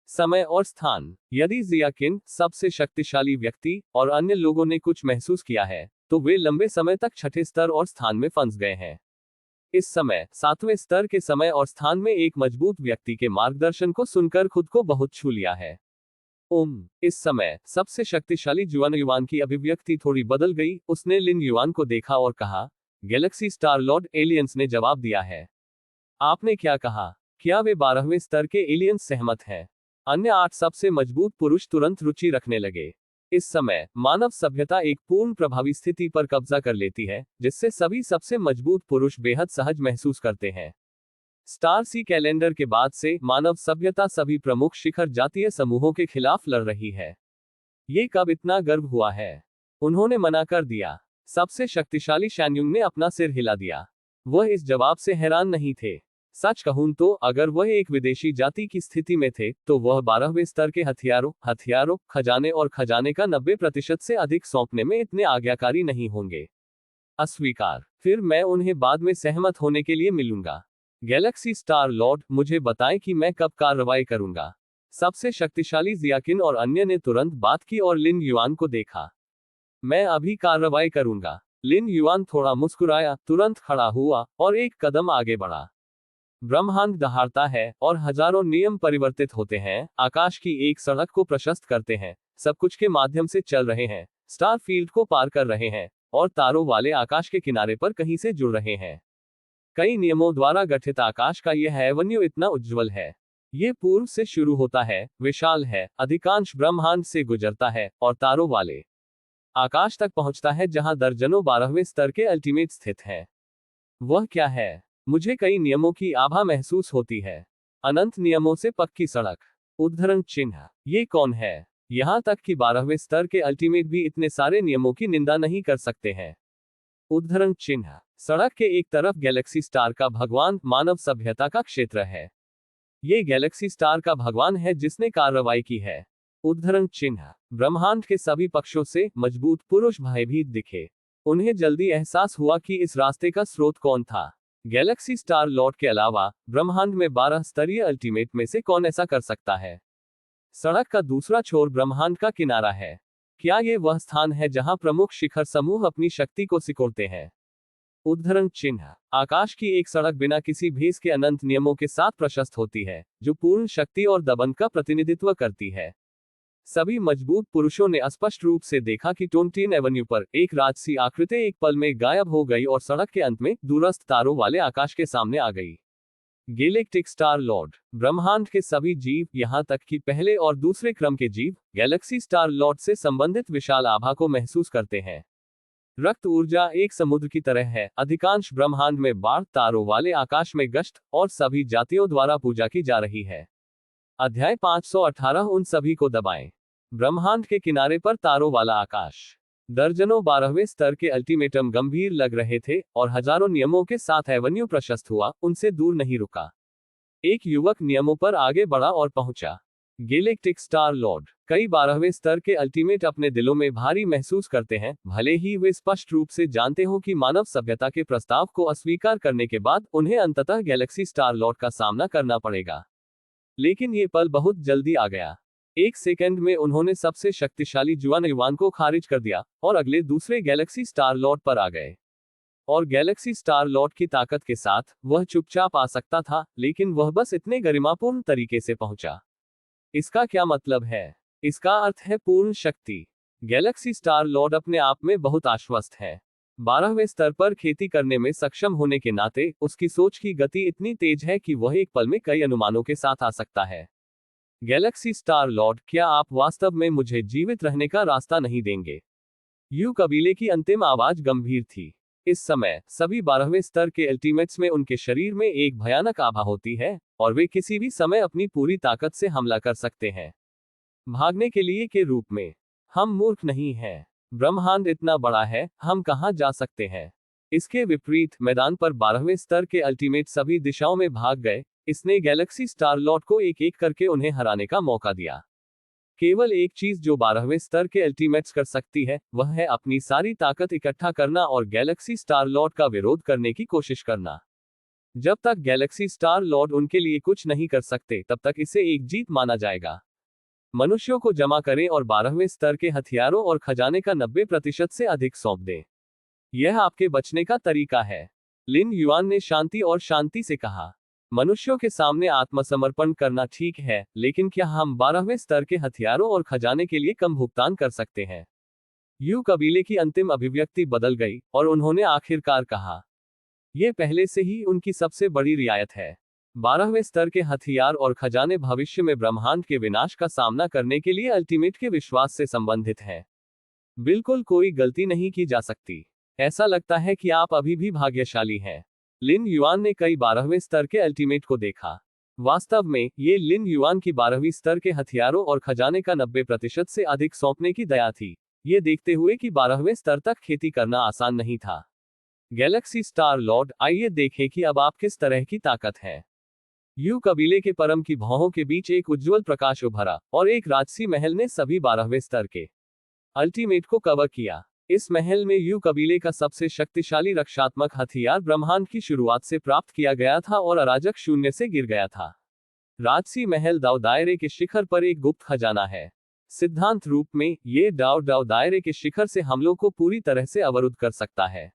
समय और स्थान। यदि जियाकिन, सबसे शक्तिशाली व्यक्ति, और अन्य लोगों ने कुछ महसूस किया है, तो वे लंबे समय तक छठे स्तर और स्थान में फंस गए हैं। इस समय 7वें स्तर के समय और स्थान में एक मजबूत व्यक्ति के मार्गदर्शन को सुनकर खुद को बहुत छू लिया है। इस समय सबसे शक्तिशाली जुआन युवान की अभिव्यक्ति थोड़ी बदल गई। उसने लिन युआन को देखा और कहा, गैलेक्सी स्टार लॉर्ड, एलियंस ने जवाब दिया है। आपने क्या कहा? क्या वे 12वें स्तर के एलियंस सहमत हैं? अन्य 8 सबसे मजबूत पुरुष तुरंत रुचि रखने लगे। इस समय मानव सभ्यता एक पूर्ण प्रभावी स्थिति पर कब्जा कर लेती है, जिससे सभी सबसे मजबूत पुरुष बेहद सहज महसूस करते हैं। स्टार सी कैलेंडर के बाद से मानव सभ्यता सभी प्रमुख शिखर जातीय समूहों के खिलाफ लड़ रही है। ये कब इतना गर्व हुआ है? उन्होंने मना कर दिया। सबसे शक्तिशाली शैन्युंग ने अपना सिर हिला दिया। वह इस जवाब से हैरान नहीं थे। सच कहूं तो अगर वह एक विदेशी जाति की स्थिति में थे, तो वह 12वें स्तर के हथियारों, खजाने और खजाने का 90% से अधिक सौंपने में इतने आज्ञाकारी नहीं होंगे। अस्वीकार। फिर मैं उन्हें बाद में सहमत होने के लिए मिलूंगा। गैलेक्सी स्टार लॉर्ड, मुझे बताएं कि मैं कब कार्रवाई करूंगा। सबसे शक्तिशाली जियाकिन और अन्य ने तुरंत बात की और लिन युआन को देखा। मैं अभी कार्रवाई करूंगा। लिन युआन थोड़ा मुस्कुराया, तुरंत खड़ा हुआ और एक कदम आगे बढ़ा। ब्रह्मांड दहाड़ता है और हजारों नियम परिवर्तित होते हैं, आकाश की एक सड़क को प्रशस्त करते हैं, सब कुछ के माध्यम से चल रहे हैं, स्टार फील्ड को पार कर रहे हैं, और तारों वाले आकाश के किनारे पर कहीं से जुड़ रहे हैं। कई नियमों द्वारा गठित आकाश का यह एवेन्यू इतना उज्ज्वल है। ये पूर्व से शुरू होता है, विशाल है, अधिकांश ब्रह्मांड से गुजरता है, और तारों वाले आकाश तक पहुंचता है, जहां दर्जनों 12वें स्तर के अल्टीमेट स्थित हैं। वह क्या है? मुझे कई नियमों की आभा महसूस होती है। अनंत नियमों से पक्की सड़क। उद्धरण चिन्ह। ये कौन है? यहाँ तक कि 12वें स्तर के अल्टीमेट भी इतने सारे नियमों की निंदा नहीं कर सकते हैं। उद्धरण चिन्ह। सड़क के एक तरफ गैलेक्सी स्टार का भगवान मानव सभ्यता का क्षेत्र है। ये गैलेक्सी स्टार का भगवान है जिसने कार्रवाई की है। उद्धरण चिन्ह। ब्रह्मांड के सभी पक्षों से मजबूत पुरुष भयभीत दिखे। उन्हें जल्दी एहसास हुआ कि इस रास्ते का स्रोत कौन था। गैलेक्सी स्टार लॉर्ड के अलावा ब्रह्मांड में 12 स्तरीय अल्टीमेट में से कौन ऐसा कर सकता है? सड़क का दूसरा छोर ब्रह्मांड का किनारा है। क्या ये वह स्थान है जहां प्रमुख शिखर समूह अपनी शक्ति को सिकोड़ते हैं? उद्धरण चिन्ह। आकाश की एक सड़क बिना किसी भेस के अनंत नियमों के साथ प्रशस्त होती है, जो पूर्ण शक्ति और दबंग का प्रतिनिधित्व करती है। सभी मजबूत पुरुषों ने स्पष्ट रूप से देखा कि टोंटिन एवेन्यू पर एक राजसी आकृति एक पल में गायब हो गई और सड़क के अंत में दूरस्थ तारों वाले आकाश के सामने आ गई। Galactic star Lord. ब्रह्मांड के सभी जीव, यहां तक कि पहले और दूसरे क्रम के जीव, गैलेक्सी स्टार लॉर्ड से संबंधित विशाल आभा को महसूस करते हैं। रक्त ऊर्जा एक समुद्र की तरह है। अधिकांश ब्रह्मांड में बाढ़, तारों वाले आकाश में गश्त और सभी जातियों द्वारा पूजा की जा रही है। अध्याय 518 उन सभी को दबाएं। ब्रह्मांड के किनारे पर तारों वाला आकाश। दर्जनों 12वें स्तर के अल्टीमेटम गंभीर लग रहे थे और हजारों नियमों के साथ एवेन्यू प्रशस्त हुआ, उनसे दूर नहीं रुका। एक युवक नियमों पर आगे बढ़ा और पहुंचा। Galactic star Lord. कई 12वें स्तर के अल्टीमेट अपने दिलों में भारी महसूस करते हैं, भले ही वे स्पष्ट रूप से जानते हो कि मानव सभ्यता के प्रस्ताव को अस्वीकार करने के बाद उन्हें अंततः गैलेक्सी स्टार लॉर्ड का सामना करना पड़ेगा। लेकिन ये पल बहुत जल्दी आ गया। एक सेकंड में उन्होंने सबसे शक्तिशाली जुआन युवान को खारिज कर दिया और अगले दूसरे गैलेक्सी स्टार लॉर्ड पर आ गए। और गैलेक्सी स्टार लॉर्ड की ताकत के साथ वह चुपचाप आ सकता था, लेकिन वह बस इतने गरिमापूर्ण तरीके से पहुंचा। इसका क्या मतलब है? इसका अर्थ है पूर्ण शक्ति। गैलेक्सी स्टार लॉर्ड अपने आप में बहुत आश्वस्त है। 12वें स्तर पर खेती करने में सक्षम होने के नाते उसकी सोच की गति इतनी तेज है कि वह एक पल में कई अनुमानों के साथ आ सकता है। गैलेक्सी स्टार लॉर्ड, क्या आप वास्तव में मुझे जीवित रहने का रास्ता नहीं देंगे? यू कबीले की अंतिम आवाज गंभीर थी। इस समय सभी 12वें स्तर के अल्टीमेट्स में उनके शरीर में एक भयानक आभा होती है और वे किसी भी समय अपनी पूरी ताकत से हमला कर सकते हैं। भागने के लिए के रूप में। हम मूर्ख नहीं हैं। ब्रह्मांड इतना बड़ा है, हम कहां जा सकते हैं? इसके विपरीत मैदान पर 12वें स्तर के अल्टीमेट सभी दिशाओं में भाग गए। इसने गैलेक्सी स्टार लॉर्ड को एक एक करके उन्हें हराने का मौका दिया। केवल एक चीज जो 12वें स्तर के अल्टीमेट्स कर सकती है, वह है अपनी सारी ताकत इकट्ठा करना और गैलेक्सी स्टार लॉर्ड का विरोध करने की कोशिश करना। जब तक गैलेक्सी स्टार लॉर्ड उनके लिए कुछ नहीं कर सकते, तब तक इसे एक जीत माना जाएगा। मनुष्यों को जमा करें और 12वें स्तर के हथियारों और खजाने का 90% से अधिक सौंप दें। यह आपके बचने का तरीका है। लिन युआन ने शांति और शांति से कहा। मनुष्यों के सामने आत्मसमर्पण करना ठीक है, लेकिन क्या हम 12वें स्तर के हथियारों और खजाने के लिए कम भुगतान कर सकते हैं? यू कबीले की अंतिम अभिव्यक्ति बदल गई और उन्होंने आखिरकार कहा, यह पहले से ही उनकी सबसे बड़ी रियायत है। 12वें स्तर के हथियार और खजाने भविष्य में ब्रह्मांड के विनाश का सामना करने के लिए अल्टीमेट के विश्वास से संबंधित हैं। बिल्कुल कोई गलती नहीं की जा सकती। ऐसा लगता है कि आप अभी भी भाग्यशाली हैं। लिन युआन ने कई 12वें स्तर के अल्टीमेट को देखा। वास्तव में ये लिन युआन की 12वीं स्तर के हथियारों और खजाने का 90% से अधिक सौंपने की दया थी, ये देखते हुए कि 12वें स्तर तक खेती करना आसान नहीं था। गैलेक्सी स्टार लॉर्ड, आइए देखें कि अब आप किस तरह की ताकत है। यू कबीले के परम की भौहों के बीच एक उज्ज्वल प्रकाश उभरा और एक राजसी महल ने सभी 12वें स्तर के अल्टीमेट को कवर किया। इस महल में यू कबीले का सबसे शक्तिशाली रक्षात्मक हथियार ब्रह्मांड की शुरुआत से प्राप्त किया गया था और अराजक शून्य से गिर गया था। राजसी महल दाव दायरे के शिखर पर एक गुप्त खजाना है। सिद्धांत रूप में ये दाव दायरे के शिखर से हमलों को पूरी तरह से अवरुद्ध कर सकता है।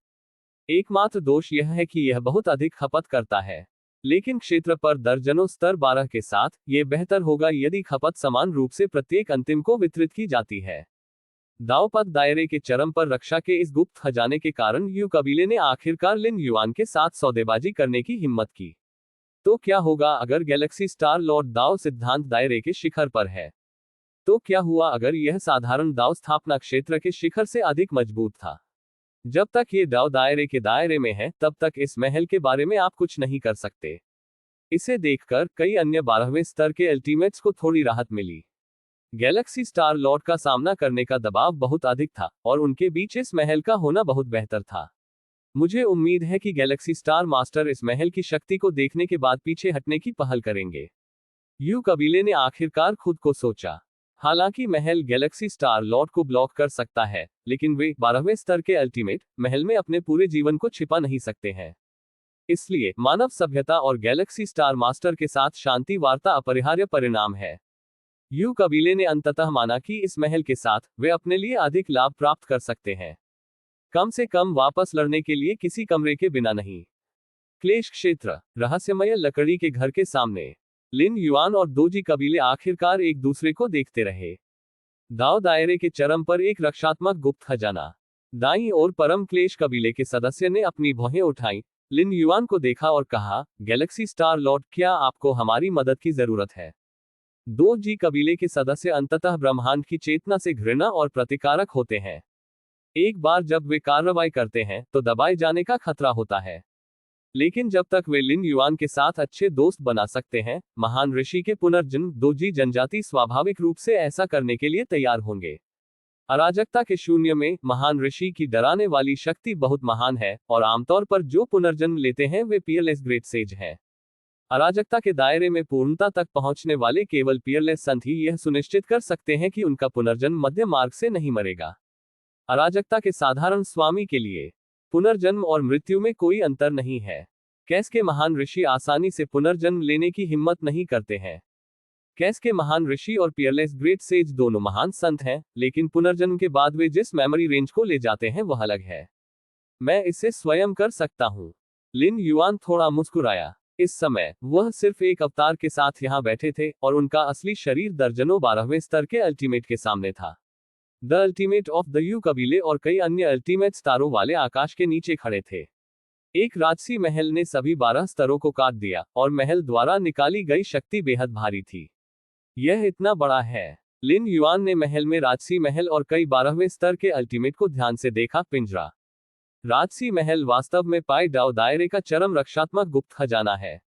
एकमात्र दोष यह है कि यह बहुत अधिक खपत करता है, लेकिन क्षेत्र पर दर्जनों स्तर 12 के साथ यह बेहतर होगा यदि खपत समान रूप से प्रत्येक अंतिम को वितरित की जाती है। दावपद दायरे के चरम पर रक्षा के इस गुप्त खजाने के कारण यू कबीले ने आखिरकार लिन युआन के साथ सौदेबाजी करने की हिम्मत की। तो क्या होगा अगर गैलेक्सी स्टार लॉर्ड दाव सिद्धांत दायरे के शिखर पर है? तो क्या हुआ अगर यह साधारण दाव स्थापना क्षेत्र के शिखर से अधिक मजबूत था? जब तक ये दाव दायरे के दायरे में है, तब तक इस महल के बारे में आप कुछ नहीं कर सकते। इसे देखकर कई अन्य 12वें स्तर के अल्टीमेट्स को थोड़ी राहत मिली। गैलेक्सी स्टार लॉर्ड का सामना करने का दबाव बहुत अधिक था और उनके बीच इस महल का होना बहुत बेहतर था। मुझे उम्मीद है कि गैलेक्सी स्टार मास्टर इस महल की शक्ति को देखने के बाद पीछे हटने की पहल करेंगे। यू कबीले ने आखिरकार खुद को सोचा। हालांकि महल गैलेक्सी स्टार लॉर्ड को ब्लॉक कर सकता है, लेकिन वे 12वें स्तर के अल्टीमेट महल में अपने पूरे जीवन को छिपा नहीं सकते हैं। इसलिए मानव सभ्यता और गैलेक्सी स्टार मास्टर के साथ शांति वार्ता अपरिहार्य परिणाम है। यू कबीले ने अंततः माना कि इस महल के साथ वे अपने लिए अधिक लाभ प्राप्त कर सकते हैं, कम से कम वापस लड़ने के लिए किसी कमरे के बिना नहीं। क्लेश क्षेत्र, रहस्यमय लकड़ी के घर के सामने लिन युआन और दोजी कबीले आखिरकार एक दूसरे को देखते रहे। दाव दायरे के चरम पर एक रक्षात्मक गुप्त खजाना। दाईं ओर परम क्लेश कबीले के सदस्य ने अपनी भौहें उठाई, लिन युआन को देखा और कहा, गैलेक्सी स्टार लॉर्ड, क्या आपको हमारी मदद की जरूरत है? दो जी कबीले के सदस्य अंततः ब्रह्मांड की चेतना से घृणा और प्रतिकारक होते हैं। एक बार जब वे कार्रवाई करते हैं तो दबाए जाने का खतरा होता है। लेकिन जब तक वे लिन युआन के साथ अच्छे दोस्त बना सकते हैं, महान ऋषि के पुनर्जन्म दोजी जनजाति स्वाभाविक रूप से ऐसा करने के लिए तैयार होंगे। अराजकता के शून्य में महान ऋषि की डराने वाली शक्ति बहुत महान है, और आमतौर पर जो पुनर्जन्म लेते हैं वे पियरलेस ग्रेट सेज हैं। अराजकता के दायरे में पूर्णता तक पहुंचने वाले केवल पियरलेस संत ही यह सुनिश्चित कर सकते हैं कि उनका पुनर्जन्म मध्य मार्ग से नहीं मरेगा। अराजकता के साधारण स्वामी के लिए पुनर्जन्म और मृत्यु में कोई अंतर नहीं है। कैस के महान ऋषि आसानी से पुनर्जन्म लेने की हिम्मत नहीं करते हैं। कैस के महान ऋषि और पियरलेस ग्रेट सेज दोनों महान संत हैं, लेकिन पुनर्जन्म के बाद वे जिस मेमोरी रेंज को ले जाते हैं वह अलग है। मैं इसे स्वयं कर सकता हूं। लिन युआन थोड़ा मुस्कुराया। इस समय वह सिर्फ एक अवतार के साथ यहां बैठे थे और उनका असली शरीर दर्जनों 12वें स्तर के अल्टीमेट के सामने था। The ultimate of the you कबीले और कई अन्य अल्टीमेट स्तरों वाले आकाश के नीचे खड़े थे। एक राजसी महल ने सभी 12 स्तरों को काट दिया और महल द्वारा निकाली गई शक्ति बेहद भारी थी। यह इतना बड़ा है। लिन युआन ने महल में राजसी महल और कई 12वें स्तर के अल्टीमेट को ध्यान से देखा। पिंजरा। राजसी महल वास्तव में पाई डाउ दायरे का चरम रक्षात्मक गुप्त खजाना है।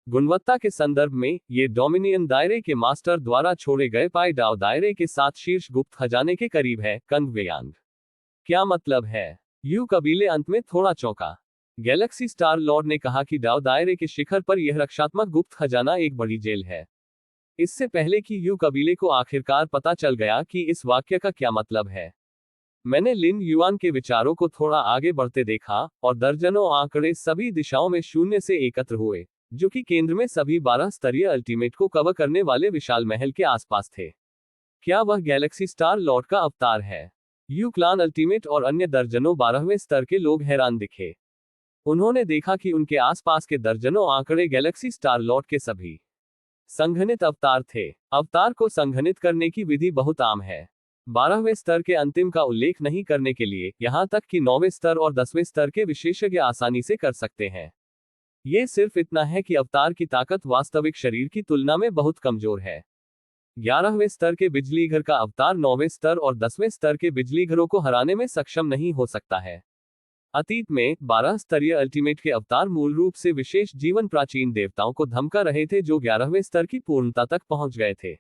गुणवत्ता के संदर्भ में ये डोमिनियन दायरे के मास्टर द्वारा छोड़े गए पाई डाउ दायरे के साथ शीर्ष गुप्त खजाने के करीब है। कंगवेयांग। क्या मतलब है? यू कबीले अंत में थोड़ा चौंका। गैलेक्सी स्टार लॉर्ड ने कहा कि डाउ दायरे के शिखर पर यह रक्षात्मक गुप्त खजाना एक बड़ी जेल है। इससे पहले कि यू कबीले को आखिरकार पता चल गया कि इस वाक्य का क्या मतलब है, मैंने लिन युआन के विचारों को थोड़ा आगे बढ़ते देखा और दर्जनों आंकड़े सभी दिशाओं में शून्य से एकत्र हुए, जो कि केंद्र में सभी 12 स्तरीय अल्टीमेट को कवर करने वाले विशाल महल के आसपास थे। क्या वह गैलेक्सी स्टार लॉर्ड का अवतार है? यू क्लान अल्टीमेट और अन्य दर्जनों 12वें स्तर के लोग हैरान दिखे। उन्होंने देखा कि उनके आसपास के दर्जनों आंकड़े गैलेक्सी स्टार लॉर्ड के सभी संघनित अवतार थे। अवतार को संघनित करने की विधि बहुत आम है। 12वें स्तर के अंतिम का उल्लेख नहीं करने के लिए यहां तक कि 9वें स्तर और 10वें स्तर के विशेषज्ञ आसानी से कर सकते हैं। यह सिर्फ इतना है कि अवतार की ताकत वास्तविक शरीर की तुलना में बहुत कमजोर है। 11वें स्तर के बिजलीघर का अवतार 9वें स्तर और 10वें स्तर के बिजलीघरों को हराने में सक्षम नहीं हो सकता है। अतीत में 12 स्तरीय अल्टीमेट के अवतार मूल रूप से विशेष जीवन प्राचीन देवताओं को धमका रहे थे जो 11वें स्तर की पूर्णता तक पहुंच गए थे।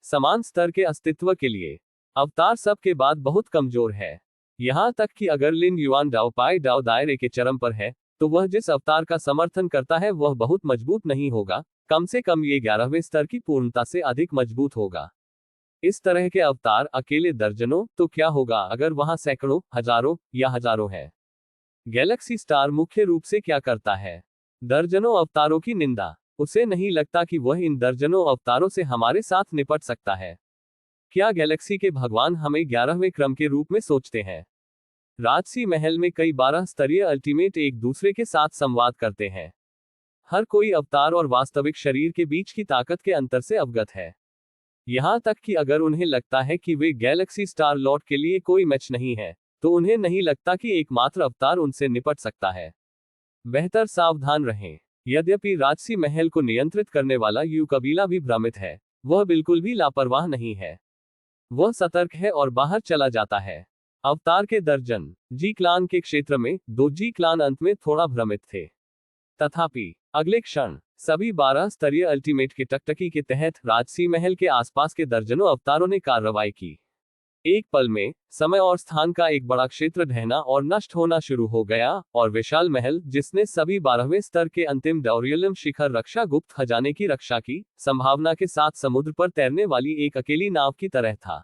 समान स्तर के अस्तित्व के लिए अवतार सब के बाद बहुत कमजोर है। यहां तक कि अगर लिन युआन डाउ पाई डाउ दायरे के चरम पर है, तो वह जिस अवतार का समर्थन करता है वह बहुत मजबूत नहीं होगा। कम से कम ये 11वें स्तर की पूर्णता से अधिक मजबूत होगा। इस तरह के अवतार अकेले दर्जनों, तो क्या होगा अगर वहां सैकड़ों, हजारों या हजारों है? गैलेक्सी स्टार मुख्य रूप से क्या करता है? दर्जनों अवतारों की निंदा। उसे नहीं लगता कि वह इन दर्जनों अवतारों से हमारे साथ निपट सकता है। क्या गैलेक्सी के भगवान हमें 11वें क्रम के रूप में सोचते हैं? राजसी महल में कई 12 स्तरीय अल्टीमेट एक दूसरे के साथ संवाद करते हैं। हर कोई अवतार और वास्तविक शरीर के बीच की ताकत के अंतर से अवगत है। यहां तक कि अगर उन्हें लगता है कि वे गैलेक्सी स्टार लॉर्ड के लिए कोई मैच नहीं है, तो उन्हें नहीं लगता कि एकमात्र अवतार उनसे निपट सकता है। बेहतर सावधान रहें। यद्यपि राजसी महल को नियंत्रित करने वाला यू कबीला भी भ्रमित है, वह बिल्कुल भी लापरवाह नहीं है। वह सतर्क है और बाहर चला जाता है। अवतार के दर्जन जी क्लान के क्षेत्र में 2 जी क्लान अंत में थोड़ा भ्रमित थे। तथापि अगले क्षण सभी 12 स्तरीय अल्टीमेट के टकटकी के तहत राजसी महल के आसपास के दर्जनों अवतारों ने कार्रवाई की। एक पल में समय और स्थान का एक बड़ा क्षेत्र ढहना और नष्ट होना शुरू हो गया, और विशाल महल, जिसने सभी 12वें स्तर के अंतिम डॉरियलम शिखर रक्षा गुप्त खजाने की रक्षा की संभावना के साथ, समुद्र पर तैरने वाली एक अकेली नाव की तरह था।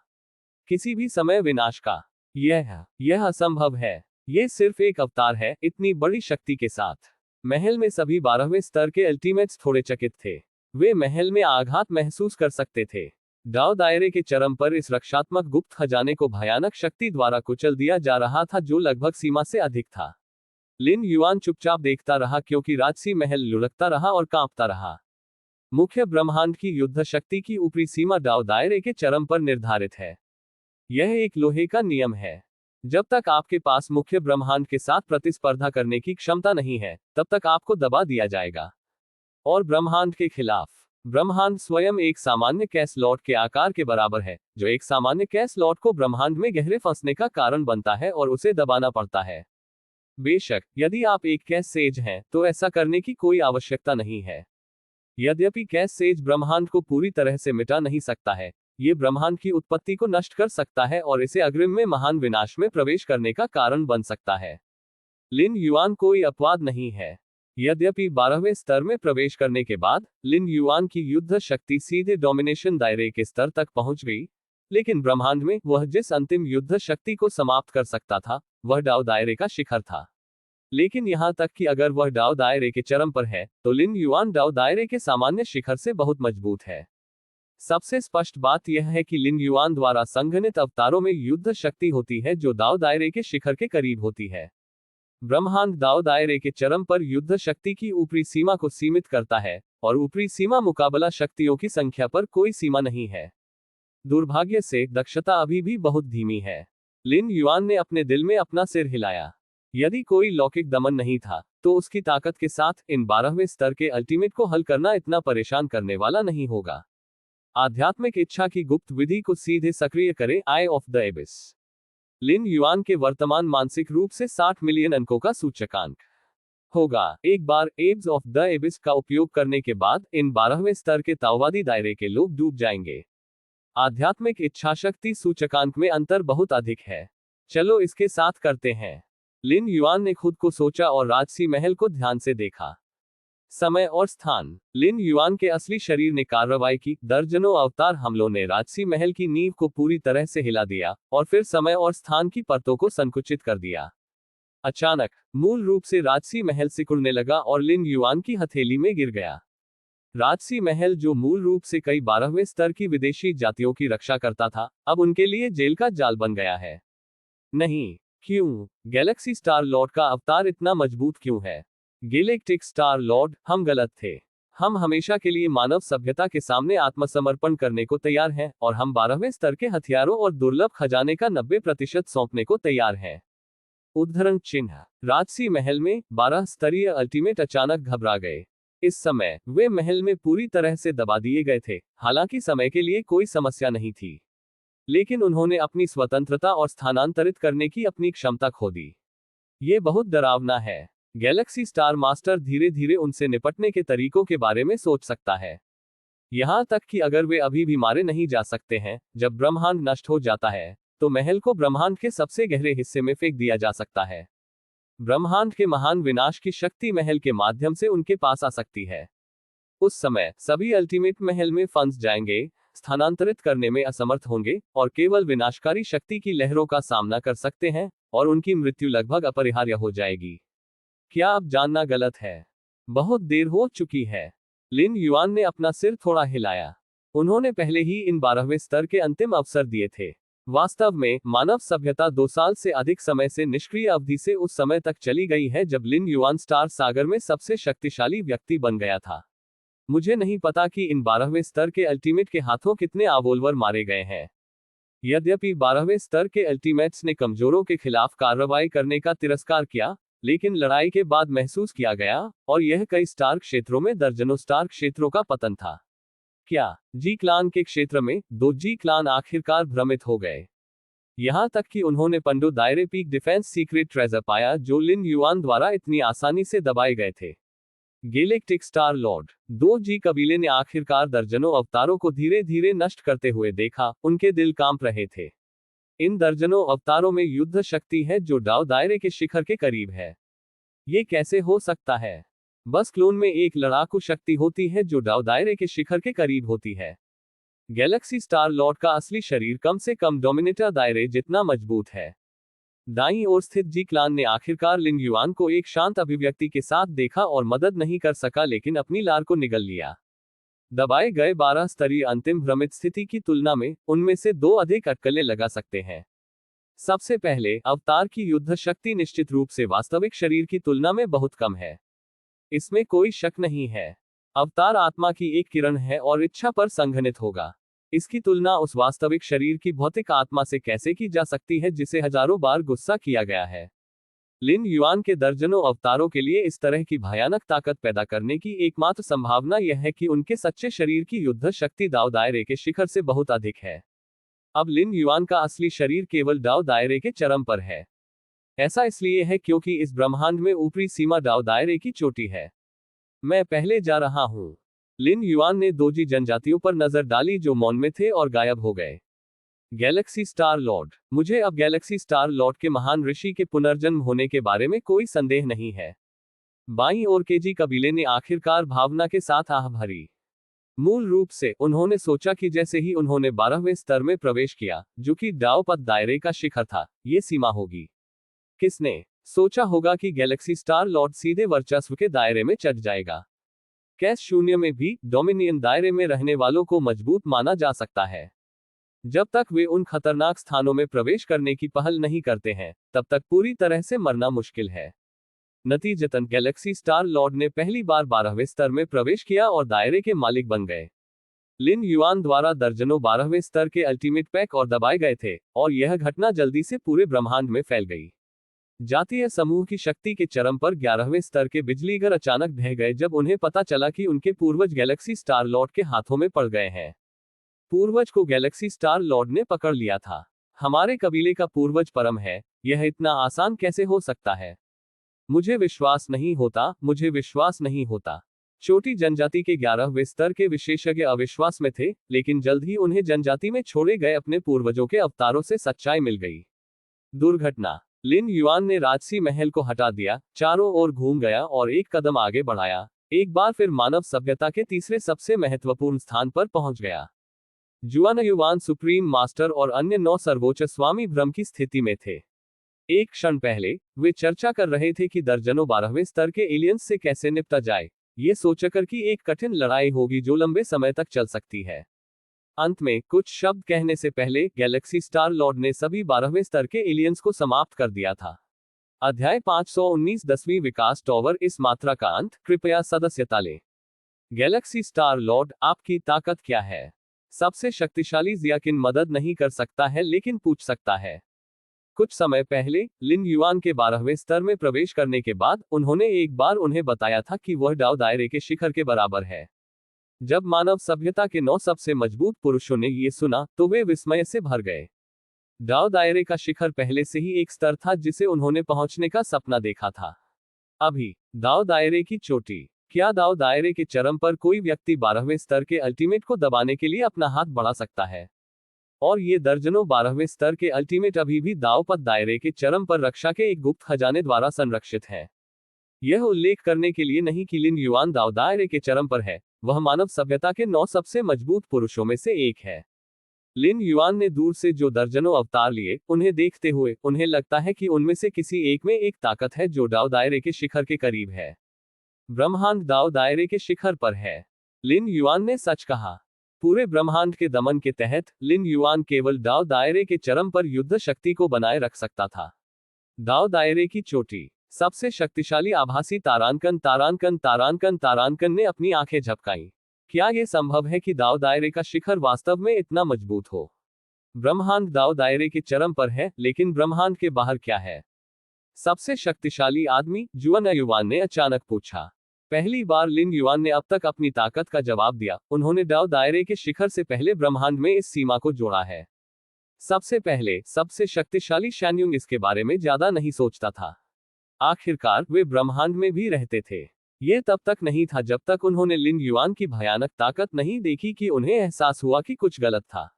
किसी भी समय विनाश का यह असंभव है। यह सिर्फ एक अवतार है, इतनी बड़ी शक्ति के साथ। महल में सभी 12वें स्तर के अल्टीमेट्स थोड़े चकित थे। वे महल में आघात महसूस कर सकते थे। डाव दायरे के चरम पर इस रक्षात्मक गुप्त खजाने को भयानक शक्ति द्वारा कुचल दिया जा रहा था, जो लगभग सीमा से अधिक था। लिन युआन चुपचाप देखता रहा, क्योंकि राजसी महल लुढ़कता रहा और कांपता रहा। मुख्य ब्रह्मांड की युद्ध शक्ति की ऊपरी सीमा डाव दायरे के चरम पर निर्धारित है। यह एक लोहे का नियम है। जब तक आपके पास मुख्य ब्रह्मांड के साथ प्रतिस्पर्धा करने की क्षमता नहीं है, तब तक आपको दबा दिया जाएगा। और ब्रह्मांड के खिलाफ, ब्रह्मांड स्वयं एक सामान्य कैस लॉट के आकार के बराबर है, जो एक सामान्य कैस लॉट को ब्रह्मांड में गहरे फंसने का कारण बनता है और उसे दबाना पड़ता है। बेशक, यदि आप एक कैस सेज हैं, तो ऐसा करने की कोई आवश्यकता नहीं है। यद्यपि कैस सेज ब्रह्मांड को पूरी तरह से मिटा नहीं सकता है, ये ब्रह्मांड की उत्पत्ति को नष्ट कर सकता है और इसे अग्रिम में महान विनाश में प्रवेश करने का कारण बन सकता है। लिन युआन कोई अपवाद नहीं है। यद्यपि 12वें स्तर में प्रवेश करने के बाद लिन युआन की युद्ध शक्ति सीधे डोमिनेशन दायरे के स्तर तक पहुंच गई, लेकिन ब्रह्मांड में वह जिस अंतिम युद्ध शक्ति को समाप्त कर सकता था, वह डाव दायरे का शिखर था। लेकिन यहां तक कि अगर वह डाव दायरे के चरम पर है, तो लिन युआन डाव दायरे के सामान्य शिखर से बहुत मजबूत है। सबसे स्पष्ट बात यह है कि लिन युआन द्वारा संघनित अवतारों में युद्ध शक्ति होती है जो दाव दायरे के शिखर के करीब होती है। ब्रह्मांड दाव दायरे के चरम पर युद्ध शक्ति की ऊपरी सीमा को सीमित करता है, और ऊपरी सीमा मुकाबला शक्तियों की संख्या पर कोई सीमा नहीं है। दुर्भाग्य से दक्षता अभी भी बहुत धीमी है। लिन युआन ने अपने दिल में अपना सिर हिलाया। यदि कोई लौकिक दमन नहीं था, तो उसकी ताकत के साथ इन 12वें स्तर के अल्टीमेट को हल करना इतना परेशान करने वाला नहीं होगा। आध्यात्मिक इच्छा की गुप्त विधि को सीधे सक्रिय करें, eye of the abyss. Lin Yuan के वर्तमान मानसिक रूप से 60 मिलियन अंकों का सूचकांक होगा। एक बार एब्स ऑफ द एबिस का उपयोग करने के बाद इन 12वें स्तर के ताओवादी दायरे के लोग डूब जाएंगे। आध्यात्मिक इच्छाशक्ति सूचकांक में अंतर बहुत अधिक है। चलो इसके साथ करते हैं। लिन युआन ने खुद को सोचा और राजसी महल को ध्यान से देखा। समय और स्थान। लिन युआन के असली शरीर ने कार्रवाई की। दर्जनों अवतार हमलों ने राजसी महल की नींव को पूरी तरह से हिला दिया, और फिर समय और स्थान की परतों को संकुचित कर दिया। अचानक मूल रूप से राजसी महल सिकुड़ने लगा और लिन युआन की हथेली में गिर गया। राजसी महल, जो मूल रूप से कई 12वें स्तर की विदेशी जातियों की रक्षा करता था, अब उनके लिए जेल का जाल बन गया है। नहीं, क्यों? गैलेक्सी स्टार लॉर्ड का अवतार इतना मजबूत क्यों है? गैलेक्टिक स्टार लॉर्ड, हम गलत थे। हम हमेशा के लिए मानव सभ्यता के सामने आत्मसमर्पण करने को तैयार हैं, और हम 12वें स्तर के हथियारों और दुर्लभ खजाने का 90% सौंपने को तैयार हैं। उद्धरण चिन्ह। राजसी महल में 12 स्तरीय अल्टीमेट अचानक घबरा गए। इस समय वे महल में पूरी तरह से दबा दिए गए थे। हालांकि समय के लिए कोई समस्या नहीं थी, लेकिन उन्होंने अपनी स्वतंत्रता और स्थानांतरित करने की अपनी क्षमता खो दी। ये बहुत डरावना है। गैलेक्सी स्टार मास्टर धीरे धीरे उनसे निपटने के तरीकों के बारे में सोच सकता है। यहां तक कि अगर वे अभी भी मारे नहीं जा सकते हैं, जब ब्रह्मांड नष्ट हो जाता है, तो महल को ब्रह्मांड के सबसे गहरे हिस्से में फेंक दिया जा सकता है। ब्रह्मांड के महान विनाश की शक्ति महल के माध्यम से उनके पास आ सकती है। उस समय सभी अल्टीमेट महल में फंस जाएंगे, स्थानांतरित करने में असमर्थ होंगे, और केवल विनाशकारी शक्ति की लहरों का सामना कर सकते हैं, और उनकी मृत्यु लगभग अपरिहार्य हो जाएगी। क्या अब जानना गलत है? बहुत देर हो चुकी है। लिन युआन ने अपना सिर थोड़ा हिलाया। उन्होंने पहले ही इन 12वें स्तर के अंतिम अवसर दिए थे। वास्तव में मानव सभ्यता 2 साल से अधिक समय से निष्क्रिय अवधि से उस समय तक चली गई है जब लिन युआन स्टार सागर में सबसे शक्तिशाली व्यक्ति बन गया था। मुझे नहीं पता कि इन 12वें स्तर के अल्टीमेट के हाथों कितने आवोलवर मारे गए हैं। यद्यपि 12वें स्तर के अल्टीमेट्स ने कमजोरों के खिलाफ कार्रवाई करने का तिरस्कार किया, लेकिन लड़ाई के बाद महसूस किया गया, और यह कई स्टार क्षेत्रों में दर्जनों स्टार क्षेत्रों का पतन था। क्या जी क्लान के क्षेत्र में 2 जी क्लान आखिरकार भ्रमित हो गए? यहां तक कि उन्होंने पंडो दायरे पीक डिफेंस सीक्रेट ट्रेजर पाया, जो लिन युआन द्वारा इतनी आसानी से दबाए गए थे। Galactic star Lord. 2G कबीले ने आखिरकार दर्जनों अवतारों को धीरे धीरे नष्ट करते हुए देखा, उनके दिल कांप रहे थे। इन दर्जनों अवतारों में युद्ध शक्ति है जो डाव दायरे के शिखर के करीब है। ये कैसे हो सकता है? बस क्लोन में एक लड़ाकू शक्ति होती है जो डाव दायरे के शिखर के करीब होती है। गैलेक्सी स्टार लॉर्ड का असली शरीर कम से कम डोमिनेटर दायरे जितना मजबूत है। दाईं ओर स्थित जी क्लान ने आखिरकार लिन युआन को एक शांत अभिव्यक्ति के साथ देखा और मदद नहीं कर सका, लेकिन अपनी लार को निगल लिया। दबाए गए 12 स्तरीय अंतिम भ्रमित स्थिति की तुलना में उनमें से 2 अधिक अटकलें लगा सकते हैं। सबसे पहले, अवतार की युद्ध शक्ति निश्चित रूप से वास्तविक शरीर की तुलना में बहुत कम है। इसमें कोई शक नहीं है। अवतार आत्मा की एक किरण है और इच्छा पर संघनित होगा। इसकी तुलना उस वास्तविक शरीर की भौतिक आत्मा से कैसे की जा सकती है जिसे हजारों बार गुस्सा किया गया है। लिन युआन के दर्जनों अवतारों के लिए इस तरह की भयानक ताकत पैदा करने की एकमात्र संभावना यह है कि उनके सच्चे शरीर की युद्ध शक्ति दाव दायरे के शिखर से बहुत अधिक है। अब लिन युआन का असली शरीर केवल डाव दायरे के चरम पर है। ऐसा इसलिए है क्योंकि इस ब्रह्मांड में ऊपरी सीमा डाव दायरे की चोटी है। मैं पहले जा रहा हूं। लिन युआन ने 2G जनजातियों पर नजर डाली जो मौन में थे और गायब हो गए। Galaxy star Lord. मुझे अब गैलेक्सी स्टार लॉर्ड के महान ऋषि के पुनर्जन्म होने के बारे में कोई संदेह नहीं है। बाईं ओर के जी कबीले ने आखिरकार भावना के साथ आह भरी। मूल रूप से उन्होंने सोचा कि जैसे ही उन्होंने 12वें स्तर में प्रवेश किया, जो कि डाव पथ दायरे का शिखर था, ये सीमा होगी। किसने सोचा होगा कि गैलेक्सी स्टार लॉर्ड सीधे वर्चस्व के दायरे में चढ़ जाएगा? कैस शून्य में भी डोमिनियन दायरे में रहने वालों को मजबूत माना जा सकता है। जब तक वे उन खतरनाक स्थानों में प्रवेश करने की पहल नहीं करते हैं, तब तक पूरी तरह से मरना मुश्किल है। नतीजतन गैलेक्सी स्टार लॉर्ड ने पहली बार 12वें स्तर में प्रवेश किया और दायरे के मालिक बन गए। लिन युआन द्वारा दर्जनों 12वें स्तर के अल्टीमेट पैक और दबाए गए थे, और यह घटना जल्दी से पूरे ब्रह्मांड में फैल गई। जातीय समूह की शक्ति के चरम पर 11वें स्तर के बिजलीघर अचानक ढह गए जब उन्हें पता चला कि उनके पूर्वज गैलेक्सी स्टार लॉर्ड के हाथों में पड़ गए हैं। पूर्वज को गैलेक्सी स्टार लॉर्ड ने पकड़ लिया था। हमारे कबीले का पूर्वज परम है। यह इतना आसान कैसे हो सकता है? मुझे विश्वास नहीं होता, मुझे विश्वास नहीं होता। छोटी जनजाति के 11वें स्तर के विशेषज्ञ अविश्वास में थे, लेकिन जल्द ही उन्हें जनजाति में छोड़े गए अपने पूर्वजों के अवतारों से सच्चाई मिल गई। दुर्घटना। लिन युआन ने राजसी महल को हटा दिया, चारों ओर घूम गया और एक कदम आगे बढ़ाया। एक बार फिर मानव सभ्यता के तीसरे सबसे महत्वपूर्ण स्थान पर पहुंच गया। जुआन युआन सुप्रीम मास्टर और अन्य 9 सर्वोच्च स्वामी भ्रम की स्थिति में थे। एक क्षण पहले वे चर्चा कर रहे थे कि दर्जनों 12वें स्तर के एलियंस से कैसे निपटा जाए, ये सोचकर कि एक कठिन लड़ाई होगी जो लंबे समय तक चल सकती है। अंत में कुछ शब्द कहने से पहले गैलेक्सी स्टार लॉर्ड ने सभी 12वें स्तर के एलियंस को समाप्त कर दिया था। अध्याय 519 10वीं विकास टॉवर इस मात्रा का अंत। कृपया सदस्यता लें। गैलेक्सी स्टार लॉर्ड, आपकी ताकत क्या है? सबसे शक्तिशाली जियाकिन मदद नहीं कर सकता है लेकिन पूछ सकता है। कुछ समय पहले लिन युआन के 12वें स्तर में प्रवेश करने के बाद उन्होंने एक बार उन्हें बताया था कि वह डाव दायरे के शिखर के बराबर है। जब मानव सभ्यता के 9 सबसे मजबूत पुरुषों ने ये सुना तो वे विस्मय से भर गए। डाव दायरे का शिखर पहले से ही एक स्तर था जिसे उन्होंने पहुंचने का सपना देखा था। अभी दाव दायरे की चोटी। क्या दाव दायरे के चरम पर कोई व्यक्ति 12वें स्तर के अल्टीमेट को दबाने के लिए अपना हाथ बढ़ा सकता है? और ये दर्जनों 12वें स्तर के अल्टीमेट अभी भी दाव पथ दायरे के चरम पर रक्षा के एक गुप्त खजाने द्वारा संरक्षित है। यह उल्लेख करने के लिए नहीं कि लिन युआन दाव दायरे के चरम पर है, वह मानव सभ्यता के 9 सबसे मजबूत पुरुषों में से एक है। लिन युआन ने दूर से जो दर्जनों अवतार लिए, उन्हें देखते हुए उन्हें लगता है कि उनमें से किसी एक में एक ताकत है जो डाव दायरे के शिखर के करीब है। ब्रह्मांड दाव दायरे के शिखर पर है। लिन युआन ने सच कहा। पूरे ब्रह्मांड के दमन के तहत लिन युआन केवल डाव दायरे के चरम पर युद्ध शक्ति को बनाए रख सकता था। दाव दायरे की चोटी। सबसे शक्तिशाली आभासी तारांकन तारांकन तारांकन तारांकन ने अपनी आंखें झपकाईं। क्या यह संभव है कि दाव दायरे का शिखर वास्तव में इतना मजबूत हो? ब्रह्मांड दाव दायरे के चरम पर है, लेकिन ब्रह्मांड के बाहर क्या है? सबसे शक्तिशाली आदमी, जुआन युआन ने अचानक पूछा। पहली बार लिन युआन ने अब तक अपनी ताकत का जवाब दिया। उन्होंने डाव दायरे के शिखर से पहले ब्रह्मांड में इस सीमा को जोड़ा है। सबसे पहले सबसे शक्तिशाली शैन्युंग इसके बारे में ज्यादा नहीं सोचता था। आखिरकार वे ब्रह्मांड में भी रहते थे। ये तब तक नहीं था जब तक उन्होंने लिन युआन की भयानक ताकत नहीं देखी कि उन्हें एहसास हुआ कि कुछ गलत था।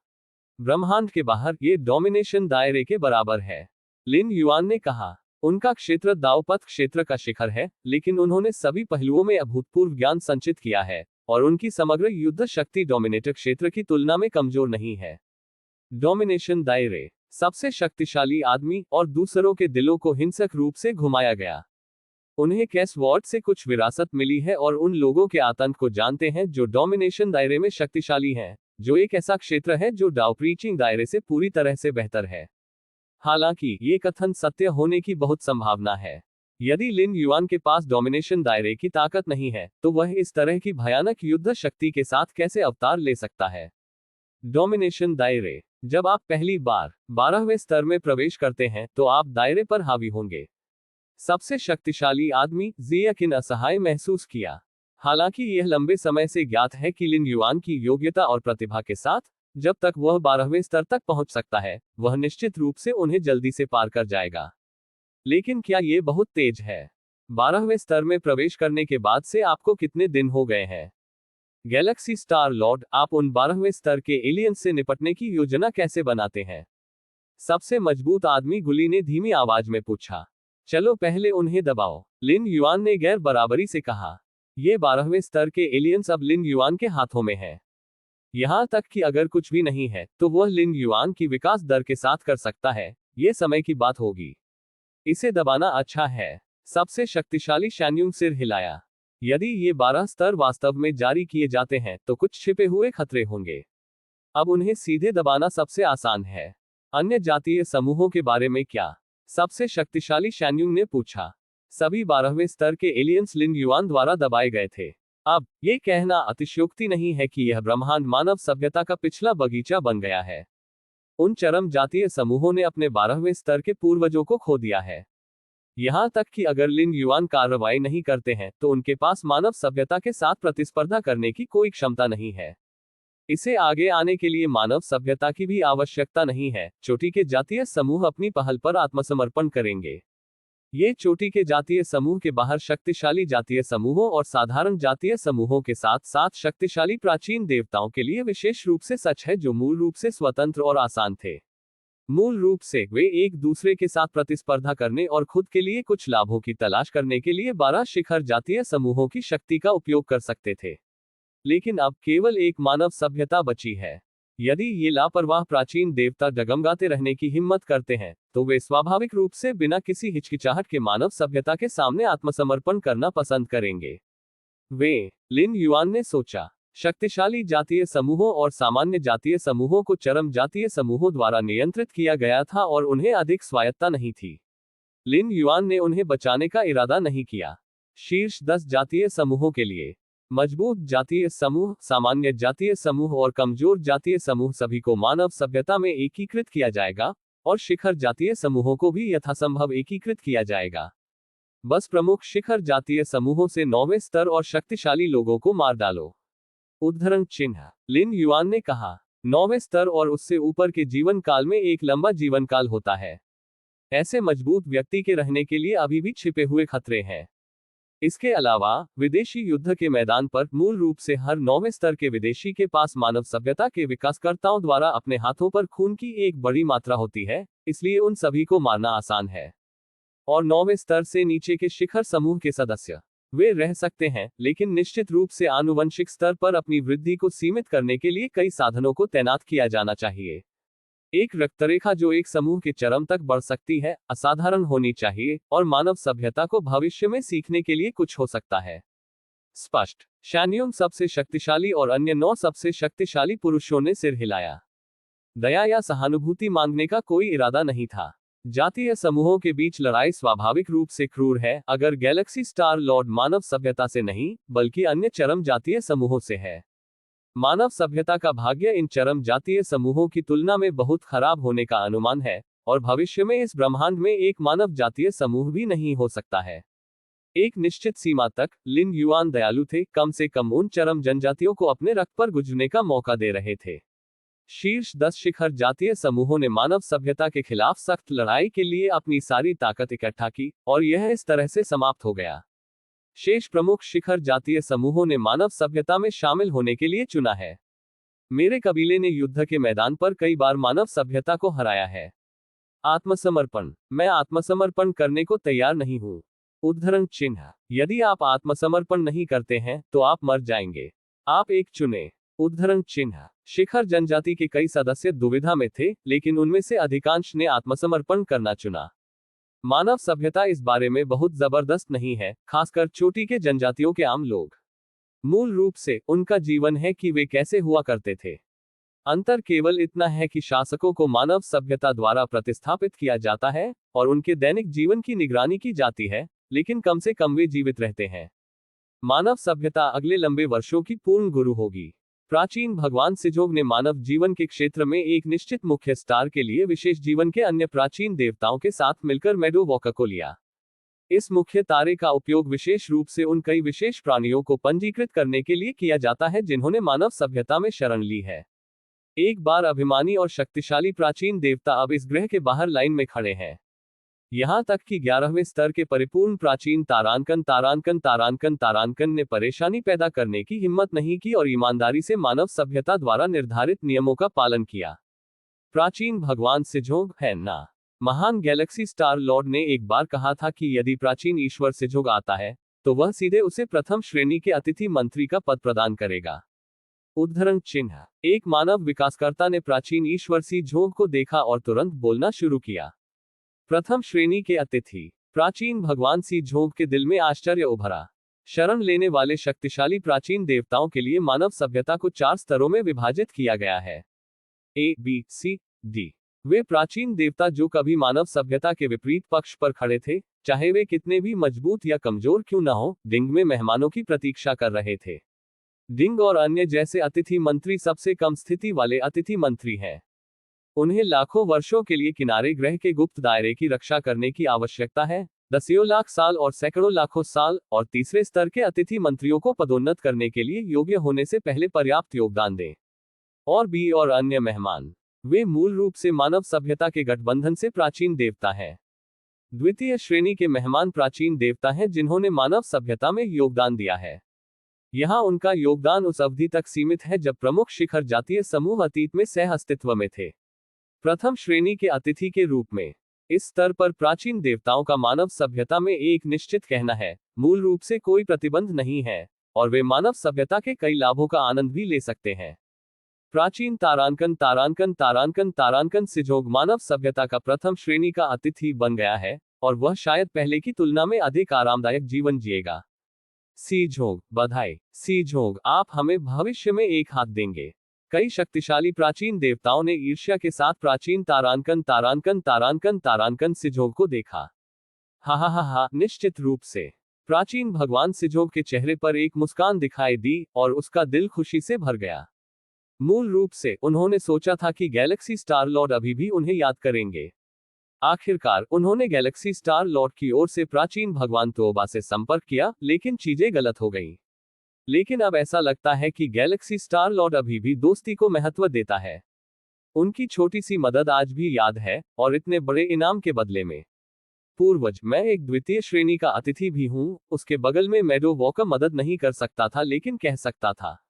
ब्रह्मांड के बाहर ये डोमिनेशन दायरे के बराबर है, लिन युआन ने कहा। उनका क्षेत्र दावपथ क्षेत्र का शिखर है, लेकिन उन्होंने सभी पहलुओं में अभूतपूर्व ज्ञान संचित किया है, और उनकी समग्र युद्ध शक्ति डोमिनेटर क्षेत्र की तुलना में कमजोर नहीं है। डोमिनेशन दायरे, सबसे शक्तिशाली आदमी और दूसरों के दिलों को हिंसक रूप से घुमाया गया। उन्हें कैस वॉर्ड से कुछ विरासत मिली है और उन लोगों के आतंक को जानते हैं जो डोमिनेशन दायरे में शक्तिशाली हैं, जो एक ऐसा क्षेत्र है जो डाउ प्रीचिंग दायरे से पूरी तरह से बेहतर है। हालांकि ये कथन सत्य होने की बहुत संभावना है। यदि लिन युआन के पास डोमिनेशन दायरे की ताकत नहीं है, तो वह इस तरह की भयानक युद्ध शक्ति के साथ कैसे अवतार ले सकता है? डोमिनेशन दायरे, जब आप पहली बार 12वें स्तर में प्रवेश करते हैं तो आप दायरे पर हावी होंगे। सबसे शक्तिशाली आदमी जियाकिन असहाय महसूस किया। हालांकि यह लंबे समय से ज्ञात है कि लिन युआन की योग्यता और प्रतिभा के साथ, जब तक वह 12वें स्तर तक पहुंच सकता है, वह निश्चित रूप से उन्हें जल्दी से पार कर जाएगा। लेकिन क्या ये बहुत तेज है? 12वें स्तर में प्रवेश करने के बाद से आपको कितने दिन हो गए हैं? गैलेक्सी स्टार लॉर्ड, आप उन 12वें स्तर के एलियंस से निपटने की योजना कैसे बनाते हैं? सबसे मजबूत आदमी गुली ने धीमी आवाज में पूछा। चलो पहले उन्हें दबाओ, लिन युआन ने गैर बराबरी से कहा। ये 12वें स्तर के एलियंस अब लिन युआन के हाथों में हैं। यहां तक कि अगर कुछ भी नहीं है, तो वह लिन युआन की विकास दर के साथ कर सकता है। ये समय की बात होगी। इसे दबाना अच्छा है। सबसे शक्तिशाली शैन्युंग सिर हिलाया। यदि ये 12 स्तर वास्तव में जारी किए जाते हैं तो कुछ छिपे हुए खतरे होंगे। अब उन्हें सीधे दबाना सबसे आसान है। अन्य जातीय समूहों के बारे में क्या? सबसे शक्तिशाली शैन्युंग ने पूछा। सभी 12वें स्तर के एलियंस लिन युआन द्वारा दबाए गए थे। अब ये कहना अतिशयोक्ति नहीं है कि यह ब्रह्मांड मानव सभ्यता का पिछला बगीचा बन गया है। उन चरम जातीय समूहों ने अपने 12वें स्तर के पूर्वजों को खो दिया है। यहां तक कि अगर लिन युआन कार्रवाई नहीं करते हैं तो उनके पास मानव सभ्यता के साथ प्रतिस्पर्धा करने की कोई क्षमता नहीं है। इसे आगे आने के लिए मानव सभ्यता की भी आवश्यकता नहीं है। चोटी के जातीय समूह अपनी पहल पर आत्मसमर्पण करेंगे। ये चोटी के जातीय समूह के बाहर शक्तिशाली जातीय समूहों और साधारण जातीय समूहों के साथ साथ शक्तिशाली प्राचीन देवताओं के लिए विशेष रूप से सच है, जो मूल रूप से स्वतंत्र और आसान थे। मूल रूप से वे एक दूसरे के साथ प्रतिस्पर्धा करने और खुद के लिए कुछ लाभों की तलाश करने के लिए 12 शिखर जातीय समूहों की शक्ति का उपयोग कर सकते थे। लेकिन अब केवल एक मानव सभ्यता बची है। यदि ये लापरवाह प्राचीन देवता डगमगाते रहने की हिम्मत करते हैं, तो वे स्वाभाविक रूप से बिना किसी हिचकिचाहट के मानव सभ्यता के सामने आत्मसमर्पण करना पसंद करेंगे। लिन युआन ने सोचा। शक्तिशाली जातीय समूहों और सामान्य जातीय समूहों को चरम जातीय समूहों द्वारा नियंत्रित किया गया था और उन्हें अधिक स्वायत्ता नहीं थी। लिन युआन ने उन्हें बचाने का इरादा नहीं किया। शीर्ष 10 जातीय समूहों के लिए मजबूत जातीय समूह, सामान्य जातीय समूह और कमजोर जातीय समूह सभी को मानव सभ्यता में एकीकृत किया जाएगा, और शिखर जातीय समूहों को भी यथासंभव एकीकृत किया जाएगा। बस प्रमुख शिखर जातीय समूहों से 9वें स्तर और शक्तिशाली लोगों को मार डालो। उद्धरण चिन्ह। लिन युआन ने कहा, 9वें स्तर और उससे ऊपर के जीवन काल में एक लंबा जीवन काल होता है। ऐसे मजबूत व्यक्ति के रहने के लिए अभी भी छिपे हुए खतरे हैं। इसके अलावा विदेशी युद्ध के मैदान पर मूल रूप से हर 9वें स्तर के विदेशी के पास मानव सभ्यता के विकासकर्ताओं द्वारा अपने हाथों पर खून की एक बड़ी मात्रा होती है, इसलिए उन सभी को मारना आसान है। और 9वें स्तर से नीचे के शिखर समूह के सदस्य वे रह सकते हैं, लेकिन निश्चित रूप से आनुवंशिक स्तर पर अपनी वृद्धि को सीमित करने के लिए कई साधनों को तैनात किया जाना चाहिए। एक रक्तरेखा जो एक समूह के चरम तक बढ़ सकती है, असाधारण होनी चाहिए, और मानव सभ्यता को भविष्य में सीखने के लिए कुछ हो सकता है। स्पष्ट। शैन्युंग सबसे शक्तिशाली और अन्य 9 सबसे शक्तिशाली पुरुषों ने सिर हिलाया। दया या सहानुभूति मांगने का कोई इरादा नहीं था। जातीय समूहों के बीच लड़ाई स्वाभाविक रूप से क्रूर है, अगर गैलेक्सी स्टार लॉर्ड मानव सभ्यता से नहीं, बल्कि अन्य चरम जातीय समूहों से है। मानव सभ्यता का भाग्य इन चरम जातीय समूहों की तुलना में बहुत खराब होने का अनुमान है, और भविष्य में इस ब्रह्मांड में एक मानव जातीय समूह भी नहीं हो सकता है। एक निश्चित सीमा तक लिन युआन दयालु थे, कम से कम उन चरम जनजातियों को अपने रक्त पर गुजरने का मौका दे रहे थे। शीर्ष 10 शिखर जातीय समूहों ने मानव सभ्यता के खिलाफ सख्त लड़ाई के लिए अपनी सारी ताकत इकट्ठा की, और यह इस तरह से समाप्त हो गया। शेष प्रमुख शिखर जातीय समूहों ने मानव सभ्यता में शामिल होने के लिए चुना है। मेरे कबीले ने युद्ध के मैदान पर कई बार मानव सभ्यता को हराया है। आत्मसमर्पण। मैं आत्मसमर्पण करने को तैयार नहीं हूं। उद्धरण चिन्ह। यदि आप आत्मसमर्पण नहीं करते हैं तो आप मर जाएंगे। आप एक चुने। उद्धरण चिन्ह। शिखर जनजाति के कई सदस्य दुविधा में थे, लेकिन उनमें से अधिकांश ने आत्मसमर्पण करना चुना। मानव सभ्यता इस बारे में बहुत जबरदस्त नहीं है, खासकर चोटी के जनजातियों के आम लोग। मूल रूप से उनका जीवन है कि वे कैसे हुआ करते थे। अंतर केवल इतना है कि शासकों को मानव सभ्यता द्वारा प्रतिस्थापित किया जाता है और उनके दैनिक जीवन की निगरानी की जाती है, लेकिन कम से कम वे जीवित रहते हैं। मानव सभ्यता अगले लंबे वर्षों की पूर्ण गुरु होगी। प्राचीन भगवान सिजोग ने मानव जीवन के क्षेत्र में एक निश्चित मुख्य स्टार के लिए विशेष जीवन के अन्य प्राचीन देवताओं के साथ मिलकर मेडो वॉकर को लिया। इस मुख्य तारे का उपयोग विशेष रूप से उन कई विशेष प्राणियों को पंजीकृत करने के लिए किया जाता है जिन्होंने मानव सभ्यता में शरण ली है। एक बार अभिमानी और शक्तिशाली प्राचीन देवता अब इस ग्रह के बाहर लाइन में खड़े हैं। यहां तक कि 11वें स्तर के परिपूर्ण प्राचीन तारांकन ने परेशानी पैदा करने की हिम्मत नहीं की और ईमानदारी से मानव सभ्यता द्वारा निर्धारित नियमों का पालन किया। प्राचीन भगवान सिजोग है ना। महान गैलेक्सी स्टार लॉर्ड ने एक बार कहा था कि यदि प्राचीन ईश्वर सिजोग आता है तो वह सीधे उसे प्रथम श्रेणी के अतिथि मंत्री का पद प्रदान करेगा। उद्धरण चिन्ह। एक मानव विकासकर्ता ने प्राचीन ईश्वर सिजोग को देखा और तुरंत बोलना शुरू किया। प्रथम श्रेणी के अतिथि। प्राचीन भगवान सिजोग के दिल में आश्चर्य उभरा। शरण लेने वाले शक्तिशाली प्राचीन देवताओं के लिए मानव सभ्यता को 4 स्तरों में विभाजित किया गया है। ए, बी, सी, डी। वे प्राचीन देवता जो कभी मानव सभ्यता के विपरीत पक्ष पर खड़े थे, चाहे वे कितने भी मजबूत या कमजोर क्यों न हो, डिंग में मेहमानों की प्रतीक्षा कर रहे थे। डिंग और अन्य जैसे अतिथि मंत्री सबसे कम स्थिति वाले अतिथि मंत्री हैं। उन्हें लाखों वर्षों के लिए किनारे ग्रह के गुप्त दायरे की रक्षा करने की आवश्यकता है, दसियों लाख साल और सैकड़ों लाखों साल, और तीसरे स्तर के अतिथि मंत्रियों को पदोन्नत करने के लिए योग्य होने से पहले पर्याप्त योगदान दें। और बी और अन्य मेहमान। वे मूल रूप से मानव सभ्यता के गठबंधन से प्राचीन देवता हैं। द्वितीय श्रेणी के मेहमान प्राचीन देवता हैं जिन्होंने मानव सभ्यता में योगदान दिया है। यहाँ उनका योगदान उस अवधि तक सीमित है जब प्रमुख शिखर जातीय समूह अतीत में सह अस्तित्व में थे। प्रथम श्रेणी के अतिथि के रूप में इस स्तर पर प्राचीन देवताओं का मानव सभ्यता में एक निश्चित कहना है, मूल रूप से कोई प्रतिबंध नहीं है, और वे मानव सभ्यता के कई लाभों का आनंद भी ले सकते हैं। प्राचीन तारांकन सिजोग मानव सभ्यता का प्रथम श्रेणी का अतिथि बन गया है, और वह शायद पहले की तुलना में अधिक आरामदायक जीवन जिएगा। सिजोग, बधाई। सिजोग, आप हमें भविष्य में एक हाथ देंगे। कई शक्तिशाली प्राचीन देवताओं ने ईर्ष्या के साथ प्राचीन तारांकन सिजोग को देखा। हा, निश्चित रूप से। प्राचीन भगवान सिजोग के चेहरे पर एक मुस्कान दिखाई दी और उसका दिल खुशी से भर गया। मूल रूप से उन्होंने सोचा था कि गैलेक्सी स्टार लॉर्ड अभी भी उन्हें याद करेंगे। आखिरकार उन्होंने गैलेक्सी स्टार लॉर्ड की ओर से प्राचीन भगवान तोबा से संपर्क किया, लेकिन चीजें गलत हो गईं। लेकिन अब ऐसा लगता है कि गैलेक्सी स्टार लॉर्ड अभी भी दोस्ती को महत्व देता है। उनकी छोटी सी मदद आज भी याद है, और इतने बड़े इनाम के बदले में। पूर्वज, मैं एक द्वितीय श्रेणी का अतिथि भी हूं। उसके बगल में मेडो वॉकर मदद नहीं कर सकता था, लेकिन कह सकता था।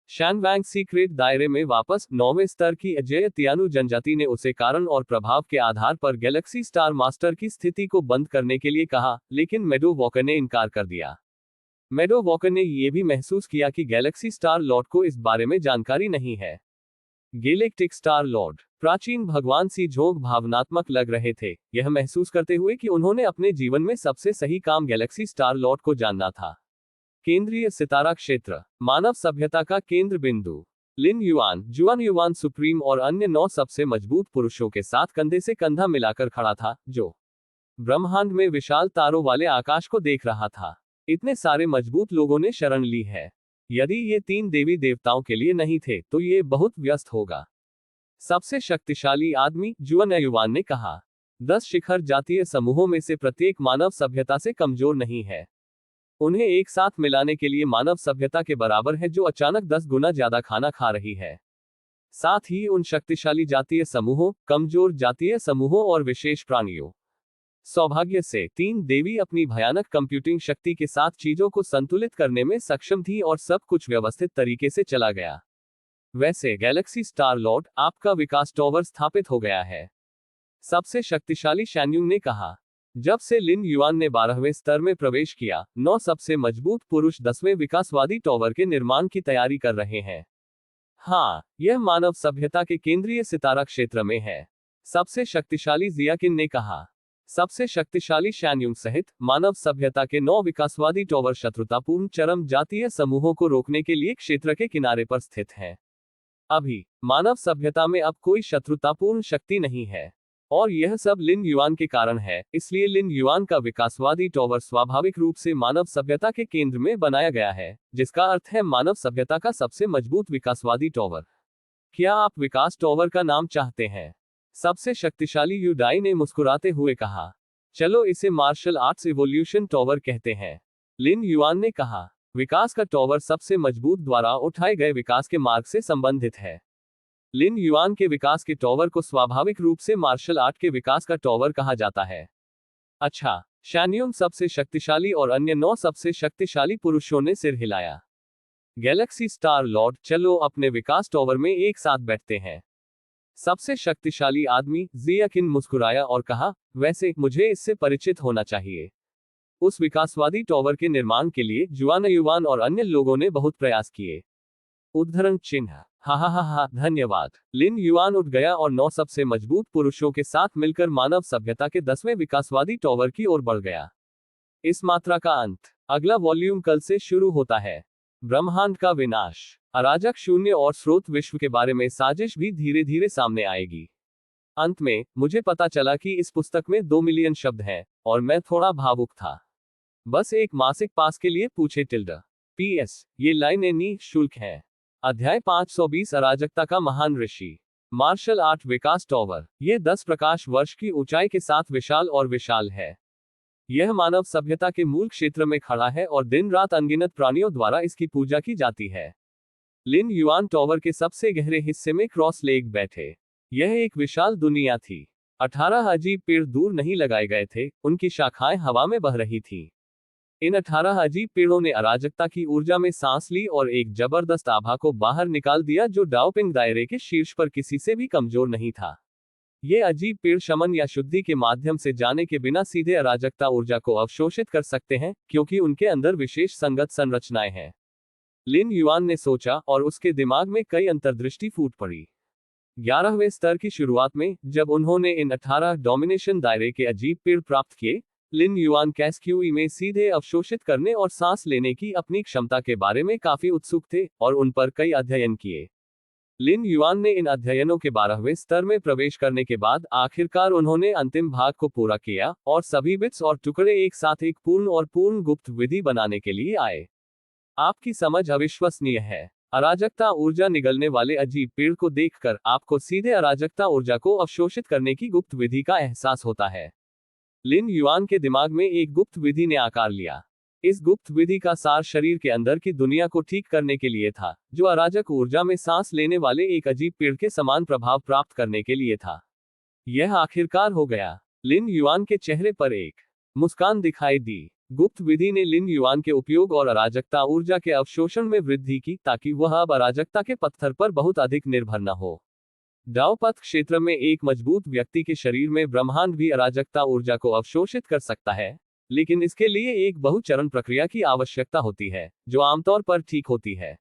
शैनवैंग सीक्रेट दायरे में वापस 9वें स्तर की अजय तियानु जनजाति ने उसे कारण और प्रभाव के आधार पर गैलेक्सी स्टार मास्टर की स्थिति को बंद करने के लिए कहा, लेकिन मेडो वॉकर ने इनकार कर दिया। मेडो वॉकर ने यह भी महसूस किया कि गैलेक्सी स्टार लॉर्ड को इस बारे में जानकारी नहीं है। Galactic star Lord. प्राचीन भगवान सिजोग भावनात्मक लग रहे थे, यह महसूस करते हुए कि उन्होंने अपने जीवन में सबसे सही काम गैलेक्सी स्टार लॉर्ड को जानना था। केंद्रीय सितारा क्षेत्र, मानव सभ्यता का केंद्र बिंदु। लिन युआन, जुआन युआन सुप्रीम और अन्य 9 सबसे मजबूत पुरुषों के साथ कंधे से कंधा मिलाकर खड़ा था, जो ब्रह्मांड में विशाल तारों वाले आकाश को देख रहा था। इतने सारे मजबूत लोगों ने शरण ली है। यदि ये 3 देवी देवताओं के लिए नहीं थे तो ये बहुत व्यस्त होगा। सबसे शक्तिशाली आदमी, जुआन युआन ने कहा। 10 शिखर जातीय समूहों में से प्रत्येक मानव सभ्यता से कमजोर नहीं है। उन्हें एक साथ मिलाने के लिए मानव सभ्यता के बराबर है जो अचानक 10 गुना ज्यादा खाना खा रही है। साथ ही उन शक्तिशाली जातीय समूहों, कमजोर जातीय समूहों और विशेष प्राणियों सौभाग्य से 3 देवी अपनी भयानक कंप्यूटिंग शक्ति के साथ चीजों को संतुलित करने में सक्षम थी और सब कुछ व्यवस्थित तरीके से चला गया। वैसे गैलेक्सी स्टार लॉर्ड, आपका विकास टॉवर स्थापित हो गया है, सबसे शक्तिशाली शैन्युंग ने कहा। जब से लिन युआन ने 12वें स्तर में प्रवेश किया, 9 सबसे मजबूत पुरुष 10वें विकासवादी टॉवर के निर्माण की तैयारी कर रहे हैं। हाँ, यह मानव सभ्यता के केंद्रीय सितारा क्षेत्र में है, सबसे शक्तिशाली जियाकिन ने कहा। सबसे शक्तिशाली शैन्युंग सहित मानव सभ्यता के 9 विकासवादी टॉवर शत्रुतापूर्ण चरम जातीय समूहों को रोकने के लिए क्षेत्र के किनारे पर स्थित हैं। अभी मानव सभ्यता में अब कोई शत्रुतापूर्ण शक्ति नहीं है, और यह सब लिन युआन के कारण है। इसलिए लिन युआन का विकासवादी टॉवर स्वाभाविक रूप से मानव सभ्यता के केंद्र में बनाया गया है, जिसका अर्थ है मानव सभ्यता का सबसे मजबूत विकासवादी टॉवर। क्या आप विकास टॉवर का नाम चाहते हैं? सबसे शक्तिशाली यू डाई ने मुस्कुराते हुए कहा। चलो इसे मार्शल आर्ट्स इवोल्यूशन टॉवर कहते हैं, लिन युआन ने कहा। विकास का टॉवर सबसे मजबूत द्वारा उठाए गए विकास के मार्ग से संबंधित है। लिन युआन के विकास के टॉवर को स्वाभाविक रूप से मार्शल आर्ट के विकास का टॉवर कहा जाता है। अच्छा, शैन्युंग सबसे शक्तिशाली और अन्य 9 सबसे शक्तिशाली पुरुषों ने सिर हिलाया। गैलेक्सी स्टार लॉर्ड, चलो अपने विकास टॉवर में एक साथ बैठते हैं। सबसे शक्तिशाली आदमी जियाकिन मुस्कुराया और कहा, वैसे मुझे इससे परिचित होना चाहिए। उस विकासवादी टॉवर के निर्माण के लिए जुआन युवान और अन्य लोगों ने बहुत प्रयास किए। उद्धरण चिन्ह। हा हा हा हा, धन्यवाद। लिन युआन उठ गया और 9 सबसे मजबूत पुरुषों के साथ मिलकर मानव सभ्यता के 10वें विकासवादी टॉवर की ओर बढ़ गया। इस मात्रा का अंत। अगला वॉल्यूम कल से शुरू होता है। ब्रह्मांड का विनाश, अराजक शून्य और स्रोत विश्व के बारे में साजिश भी धीरे धीरे सामने आएगी। अंत में मुझे पता चला कि इस पुस्तक में 2 मिलियन शब्द हैं, और मैं थोड़ा भावुक था। बस एक मासिक पास के लिए पूछे टिल्डा। PS, ये लाइनें निःशुल्क है। अध्याय 520, अराजकता का महान ऋषि। मार्शल आर्ट विकास टॉवर। ये 10 प्रकाश वर्ष की ऊंचाई के साथ विशाल और विशाल है। यह मानव सभ्यता के मूल क्षेत्र में खड़ा है और दिन रात अनगिनत प्राणियों द्वारा इसकी पूजा की जाती है। लिन युआन टॉवर के सबसे गहरे हिस्से में क्रॉस लेग बैठे। यह एक विशाल दुनिया थी। 18 अजीब पेड़ दूर नहीं लगाए गए थे, उनकी शाखाएं हवा में बह रही थीं। इन 18 अजीब पेड़ों ने अराजकता की ऊर्जा में सांस ली और एक जबरदस्त आभा को बाहर निकाल दिया जो डाओपिंग दायरे के शीर्ष पर किसी से भी कमजोर नहीं था। ये अजीब पेड़ शमन या शुद्धि के माध्यम से जाने के बिना सीधे अराजकता ऊर्जा को अवशोषित कर सकते हैं, क्योंकि उनके अंदर विशेष संगत संरचनाएं हैं। लिन युआन ने सोचा और उसके दिमाग में कई अंतर्दृष्टि फूट पड़ी। 11वें स्तर की शुरुआत में जब उन्होंने इन 18 डोमिनेशन दायरे के अजीब पेड़ प्राप्त किए, लिन युआन कैसक्यूई में सीधे अवशोषित करने और सांस लेने की अपनी क्षमता के बारे में काफी उत्सुक थे और उन पर कई अध्ययन किए। लिन युआन ने इन अध्ययनों के 12वें स्तर में प्रवेश करने के बाद आखिरकार उन्होंने अंतिम भाग को पूरा किया और सभी बिट्स और टुकड़े एक साथ एक पूर्ण और पूर्ण गुप्त विधि बनाने के लिए आए। आपकी समझ अविश्वसनीय है। अराजकता ऊर्जा निगलने वाले अजीब पेड़ को देखकर आपको सीधे अराजकता ऊर्जा को अवशोषित करने की गुप्त विधि का एहसास होता है। लिन युआन के दिमाग में एक गुप्त विधि ने आकार लिया। इस गुप्त विधि का सार शरीर के अंदर की दुनिया को ठीक करने के लिए था, जो अराजक ऊर्जा में सांस लेने वाले एक अजीब पेड़ के समान प्रभाव प्राप्त करने के लिए था। यह आखिरकार हो गया। लिन युआन के चेहरे पर एक मुस्कान दिखाई दी। गुप्त विधि ने लिन युआन के उपयोग और अराजकता ऊर्जा के अवशोषण में वृद्धि की ताकि वह अब अराजकता के पत्थर पर बहुत अधिक निर्भर न हो। डाओपथ क्षेत्र में एक मजबूत व्यक्ति के शरीर में ब्रह्मांड भी अराजकता ऊर्जा को अवशोषित कर सकता है, लेकिन इसके लिए एक बहुचरण प्रक्रिया की आवश्यकता होती है, जो आमतौर पर ठीक होती है।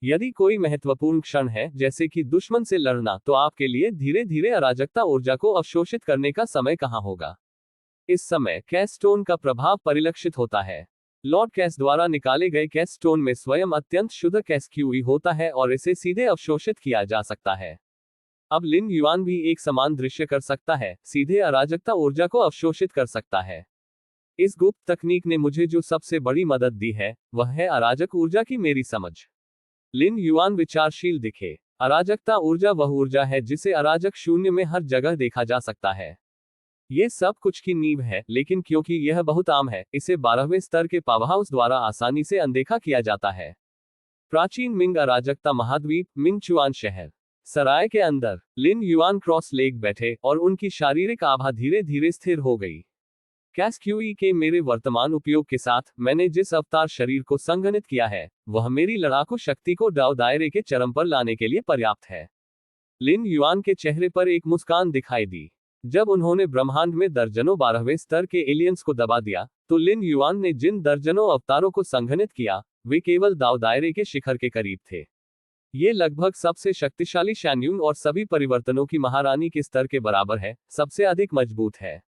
यदि कोई महत्वपूर्ण क्षण है, जैसे कि दुश्मन से लड़ना, तो आपके लिए धीरे धीरे अराजकता ऊर्जा को अवशोषित करने का समय कहाँ होगा? इस समय कैस स्टोन का प्रभाव परिलक्षित होता है। लॉर्ड कैस द्वारा निकाले गए कैस स्टोन में स्वयं अत्यंत शुद्ध कैसक्यूई होता है और इसे सीधे अवशोषित किया जा सकता है। अब लिन युआन भी एक समान दृश्य कर सकता है, सीधे अराजकता ऊर्जा को अवशोषित कर सकता है। इस गुप्त तकनीक ने मुझे जो सबसे बड़ी मदद दी है, वह है अराजक ऊर्जा की मेरी समझ। लिन युआन विचारशील दिखे। अराजकता ऊर्जा वह ऊर्जा है जिसे अराजक शून्य में हर जगह देखा जा सकता है। ये सब कुछ की नींव है, लेकिन क्योंकि यह बहुत आम है, इसे 12वें स्तर के पावरहाउस द्वारा आसानी से अनदेखा किया जाता है। प्राचीन मिंग अराजकता महाद्वीप, मिंगचुआन शहर। सराय के अंदर लिन युआन क्रॉस लेग बैठे और उनकी शारीरिक आभा धीरे धीरे स्थिर हो गई। कैस क्यूई के मेरे वर्तमान उपयोग के साथ मैंने जिस अवतार शरीर को संघनित किया है वह मेरी लड़ाकू शक्ति को डाउ दायरे के चरम पर लाने के लिए पर्याप्त है। लिन युआन के चेहरे पर एक मुस्कान दिखाई दी। जब उन्होंने ब्रह्मांड में दर्जनों 12वें स्तर के एलियंस को दबा दिया तो लिन युआन ने जिन दर्जनों अवतारों को संघनित किया वे केवल दाव दायरे के शिखर के करीब थे। ये लगभग सबसे शक्तिशाली शैन्यूंग और सभी परिवर्तनों की महारानी के स्तर के बराबर है, सबसे अधिक मजबूत है।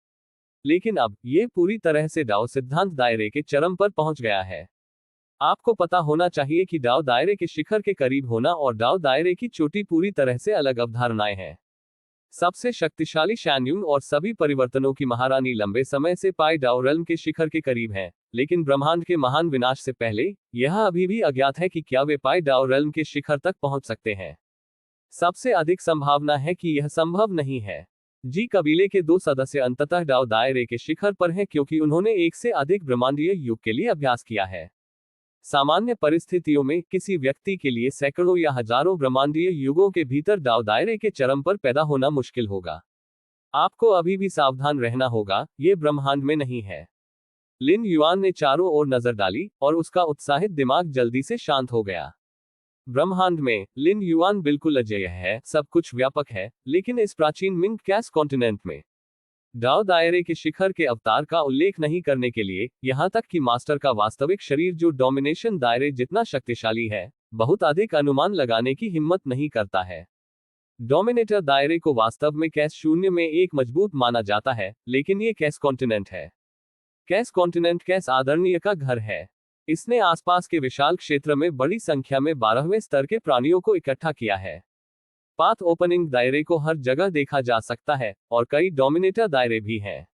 लेकिन अब ये पूरी तरह से डाउ सिद्धांत दायरे के चरम पर पहुंच गया है। आपको पता होना चाहिए कि डाउ दायरे के शिखर के करीब होना और डाउ दायरे की चोटी पूरी तरह से अलग अवधारणाएं हैं। सबसे शक्तिशाली शैन्यूंग और सभी परिवर्तनों की महारानी लंबे समय से पाई डाउ रेल्म के शिखर के करीब है, लेकिन ब्रह्मांड के महान विनाश से पहले यह अभी भी अज्ञात है कि क्या वे पाई डाउ रेल्म के शिखर तक पहुंच सकते हैं। सबसे अधिक संभावना है कि यह संभव नहीं है। जी कबीले के 2 सदस्य अंततः डाउ दायरे के शिखर पर हैं क्योंकि उन्होंने एक से अधिक ब्रह्मांडीय युग के लिए अभ्यास किया है। सामान्य परिस्थितियों में किसी व्यक्ति के लिए सैकड़ों या हजारों ब्रह्मांडीय युगों के भीतर डाउ दायरे के चरम पर पैदा होना मुश्किल होगा। आपको अभी भी सावधान रहना होगा, ये ब्रह्मांड में नहीं है। लिन युआन ने चारों ओर नजर डाली और उसका उत्साहित दिमाग जल्दी से शांत हो गया। ब्रह्मांड में लिन युआन बिल्कुल अजेय है, सब कुछ व्यापक है, लेकिन इस प्राचीन मिंग कैस कॉन्टिनेंट में डाउ दायरे के शिखर के अवतार का उल्लेख नहीं करने के लिए, यहां तक कि मास्टर का वास्तविक शरीर जो डोमिनेशन दायरे जितना शक्तिशाली है, बहुत अधिक अनुमान लगाने की हिम्मत नहीं करता है। डोमिनेटर दायरे को वास्तव में कैस शून्य में एक मजबूत माना जाता है, लेकिन ये कैस कॉन्टिनेंट है। कैस कॉन्टिनेंट कैस आदरणीय का घर है। इसने आसपास के विशाल क्षेत्र में बड़ी संख्या में 12वें स्तर के प्राणियों को इकट्ठा किया है। पाथ ओपनिंग दायरे को हर जगह देखा जा सकता है और कई डोमिनेटर दायरे भी हैं।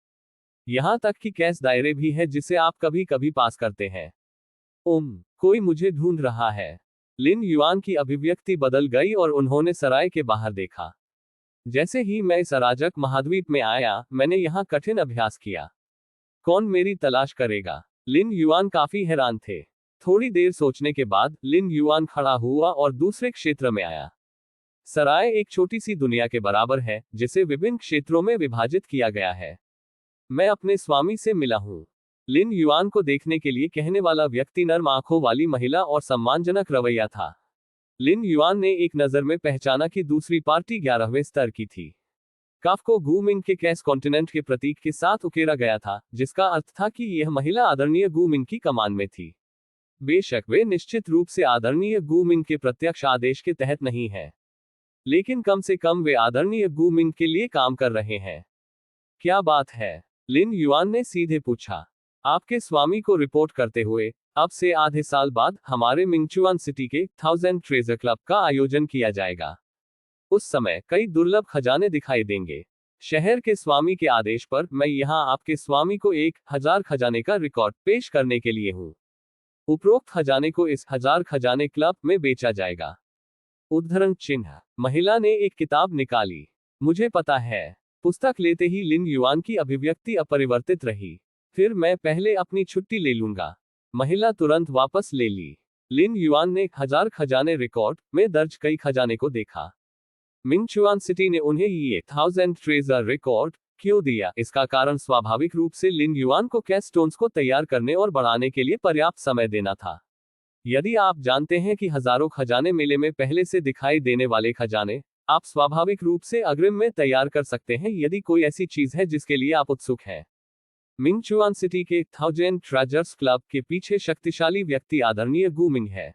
यहां तक कि कैस दायरे भी है जिसे आप कभी कभी पास करते हैं। कोई मुझे ढूंढ रहा है। लिन युआन की अभिव्यक्ति बदल गई और उन्होंने सराय के बाहर देखा। जैसे ही मैं इस अराजक महाद्वीप में आया, मैंने यहां कठिन अभ्यास किया। कौन मेरी तलाश करेगा? लिन युआन काफी हैरान थे। थोड़ी देर सोचने के बाद लिन युआन खड़ा हुआ और दूसरे क्षेत्र में आया। सराय एक छोटी सी दुनिया के बराबर है जिसे विभिन्न क्षेत्रों में विभाजित किया गया है। मैं अपने स्वामी से मिला हूं। लिन युआन को देखने के लिए कहने वाला व्यक्ति नर्म आंखों वाली महिला और सम्मानजनक रवैया था। लिन युआन ने एक नजर में पहचाना कि दूसरी पार्टी 11वें स्तर की थी। काफ को गू मिंग के कैस कॉन्टिनेंट के प्रतीक के साथ उकेरा गया था, जिसका अर्थ था कि यह महिला आदरणीय गू मिंग की कमान में थी। बेशक वे निश्चित रूप से आदरणीय गू मिंग के प्रत्यक्ष आदेश के तहत नहीं है, लेकिन कम से कम वे आदरणीय गू मिंग के लिए काम कर रहे हैं। क्या बात है? लिन युआन ने सीधे पूछा। आपके स्वामी को रिपोर्ट करते हुए, अब से आधे साल बाद हमारे मिंगचुआन सिटी के 1000 ट्रेजर क्लब का आयोजन किया जाएगा। उस समय कई दुर्लभ खजाने दिखाई देंगे। शहर के स्वामी के आदेश पर मैं यहाँ आपके स्वामी को 1000 खजाने का रिकॉर्ड पेश करने के लिए हूँ। उपरोक्त खजाने को इस 1000 खजाने क्लब में बेचा जाएगा। उद्धरण चिन्ह। महिला ने एक किताब निकाली। मुझे पता है। पुस्तक लेते ही लिन युआन की अभिव्यक्ति अपरिवर्तित रही। फिर मैं पहले अपनी छुट्टी ले लूंगा। महिला तुरंत वापस ले ली। लिन युआन ने 1000 खजाने रिकॉर्ड में दर्ज कई खजाने को देखा। मिंगचुआन सिटी ने उन्हें ये 1000 ट्रेजर रिकॉर्ड क्यों दिया? इसका कारण स्वाभाविक रूप से लिन युआन को कैस स्टोन्स को तैयार करने और बढ़ाने के लिए पर्याप्त समय देना था। यदि आप जानते हैं कि हजारों खजाने मेले में पहले से दिखाई देने वाले खजाने, आप स्वाभाविक रूप से अग्रिम में तैयार कर सकते हैं यदि कोई ऐसी चीज है जिसके लिए आप उत्सुक हैं। मिंगचुआन सिटी के 1000 ट्रेजर्स क्लब के पीछे शक्तिशाली व्यक्ति आदरणीय गू मिंग है।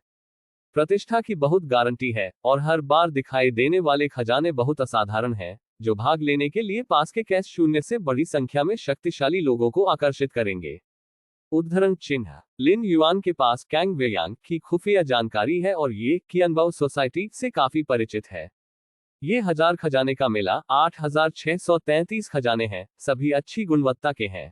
प्रतिष्ठा की बहुत गारंटी है और हर बार दिखाई देने वाले खजाने बहुत असाधारण हैं, जो भाग लेने के लिए पास के कैश शून्य से बड़ी संख्या में शक्तिशाली लोगों को आकर्षित करेंगे। उद्धरण चिन्ह। लिन युआन के पास कैंग वेयांग की खुफिया जानकारी है और ये कियनबाओ सोसाइटी से काफी परिचित है। ये 1000 खजाने का मेला 8633 खजाने हैं, सभी अच्छी गुणवत्ता के हैं।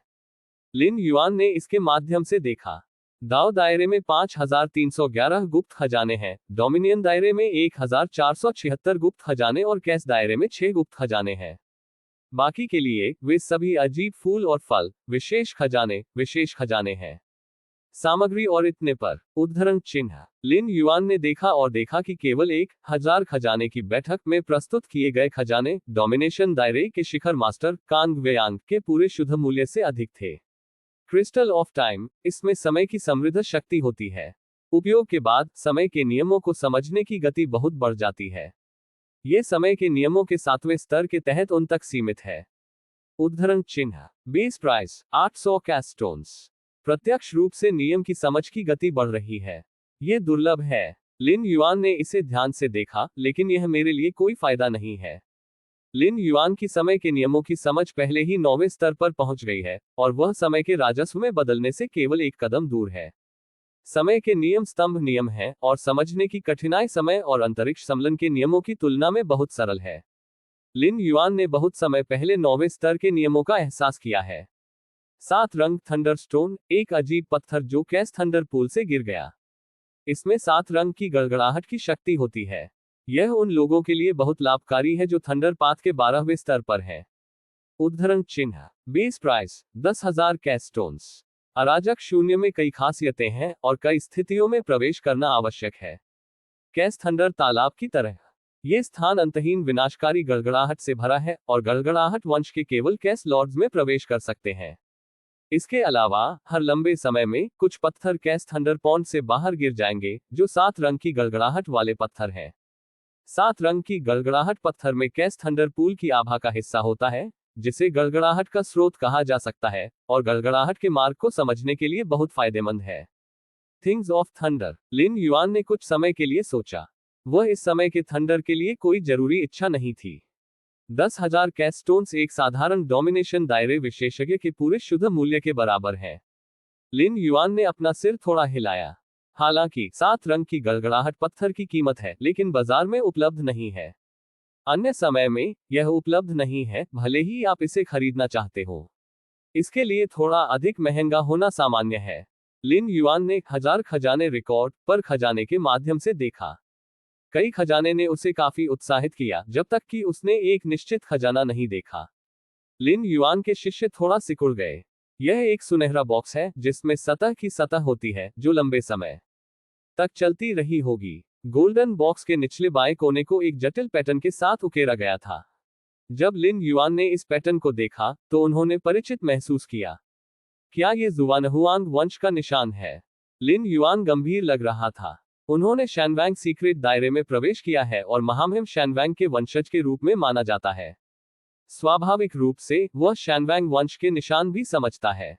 लिन युआन ने इसके माध्यम से देखा। दाव दायरे में 5311 गुप्त खजाने हैं, डोमिनियन दायरे में 1476 गुप्त खजाने और कैस दायरे में 6 गुप्त खजाने हैं। बाकी के लिए वे सभी अजीब फूल और फल, विशेष खजाने हैं। सामग्री और इतने पर। उद्धरण चिन्ह। लिन युआन ने देखा और देखा कि केवल 1000 खजाने की बैठक में प्रस्तुत किए गए खजाने डोमिनेशन दायरे के शिखर मास्टर कांग वेयांग के पूरे शुद्ध मूल्य से अधिक थे। क्रिस्टल ऑफ टाइम, इसमें समय की समृद्ध शक्ति होती है। उपयोग के बाद समय के नियमों को समझने की गति बहुत बढ़ जाती है। ये समय के नियमों के 7वें स्तर के तहत उन तक सीमित है। उद्धरण चिन्ह। Base price 800 कैस्टोन्स। प्रत्यक्ष रूप से नियम की समझ की गति बढ़ रही है। ये दुर्लभ है। लिन युआन ने इसे ध्यान से देखा, लेकिन यह मेरे लिए कोई फायदा नहीं है। लिन युआन की समय के नियमों की समझ पहले ही 9वें स्तर पर पहुंच गई है, और वह समय के राजस्व में बदलने से केवल एक कदम दूर है। समय के नियम स्तंभ नियम हैं, और समझने की कठिनाई समय और अंतरिक्ष समलन के नियमों की तुलना में बहुत सरल है। लिन युआन ने बहुत समय पहले 9वें स्तर के नियमों का एहसास किया है। 7 रंग थंडरस्टोन, एक अजीब पत्थर जो कैस थंडर पूल से गिर गया। इसमें 7 रंग की गड़गड़ाहट की शक्ति होती है। यह उन लोगों के लिए बहुत लाभकारी है जो थंडर पाथ के 12वें स्तर पर हैं। उद्धरण चिन्ह। Base price 10,000 कैस्टोन्स। अराजक शून्य में कई खासियतें हैं, और कई स्थितियों में प्रवेश करना आवश्यक है। कैस थंडर तालाब की तरह। ये स्थान अंतहीन विनाशकारी गड़गड़ाहट से भरा है, और गड़गड़ाहट वंश के केवल कैस लॉर्ड्स में प्रवेश कर सकते हैं। इसके अलावा हर लंबे समय में कुछ पत्थर कैस थंडर पॉन्ड से बाहर गिर जाएंगे, जो 7 रंग की गड़गड़ाहट वाले पत्थर हैं। 7 रंग की गड़गड़ाहट पत्थर में कैस थंडर पूल की आभा का हिस्सा होता है, जिसे गड़गड़ाहट का स्रोत कहा जा सकता है, और गड़गड़ाहट के मार्ग को समझने के लिए बहुत फायदेमंद है। Things of thunder. Lin Yuan ने कुछ समय के लिए सोचा। वह इस समय के थंडर के लिए कोई जरूरी इच्छा नहीं थी। 10,000 कैस्टोन्स एक साधारण डोमिनेशन दायरे विशेषज्ञ के पूरे शुद्ध मूल्य के बराबर है। लिन युआन ने अपना सिर थोड़ा हिलाया। हालांकि 7 रंग की गड़गड़ाहट पत्थर की कीमत है, लेकिन बाजार में उपलब्ध नहीं है। अन्य समय में यह उपलब्ध नहीं है, भले ही आप इसे खरीदना चाहते हो। इसके लिए थोड़ा अधिक महंगा होना सामान्य है। लिन युआन ने 1000 खजाने रिकॉर्ड पर खजाने के माध्यम से देखा। कई खजाने ने उसे काफी उत्साहित किया, जब तक कि उसने एक निश्चित खजाना नहीं देखा। लिन युआन के शिष्य थोड़ा सिकुड़ गए। यह एक सुनहरा बॉक्स है, जिसमें सतह की सतह होती है, जो लंबे समय तक चलती रही होगी। गोल्डन बॉक्स के निचले बाएं कोने को एक जटिल पैटर्न के साथ उकेरा गया था। जब लिन युआन ने इस पैटर्न को देखा, तो उन्होंने परिचित महसूस किया। क्या ये जुआनहुआंग वंश का निशान है? लिन युआन गंभीर लग रहा था। उन्होंने शैनवैंग सीक्रेट दायरे में प्रवेश किया है, और महामहिम शैनवैंग के वंशज के रूप में माना जाता है। स्वाभाविक रूप से वह शैनवैंग वंश के निशान भी समझता है।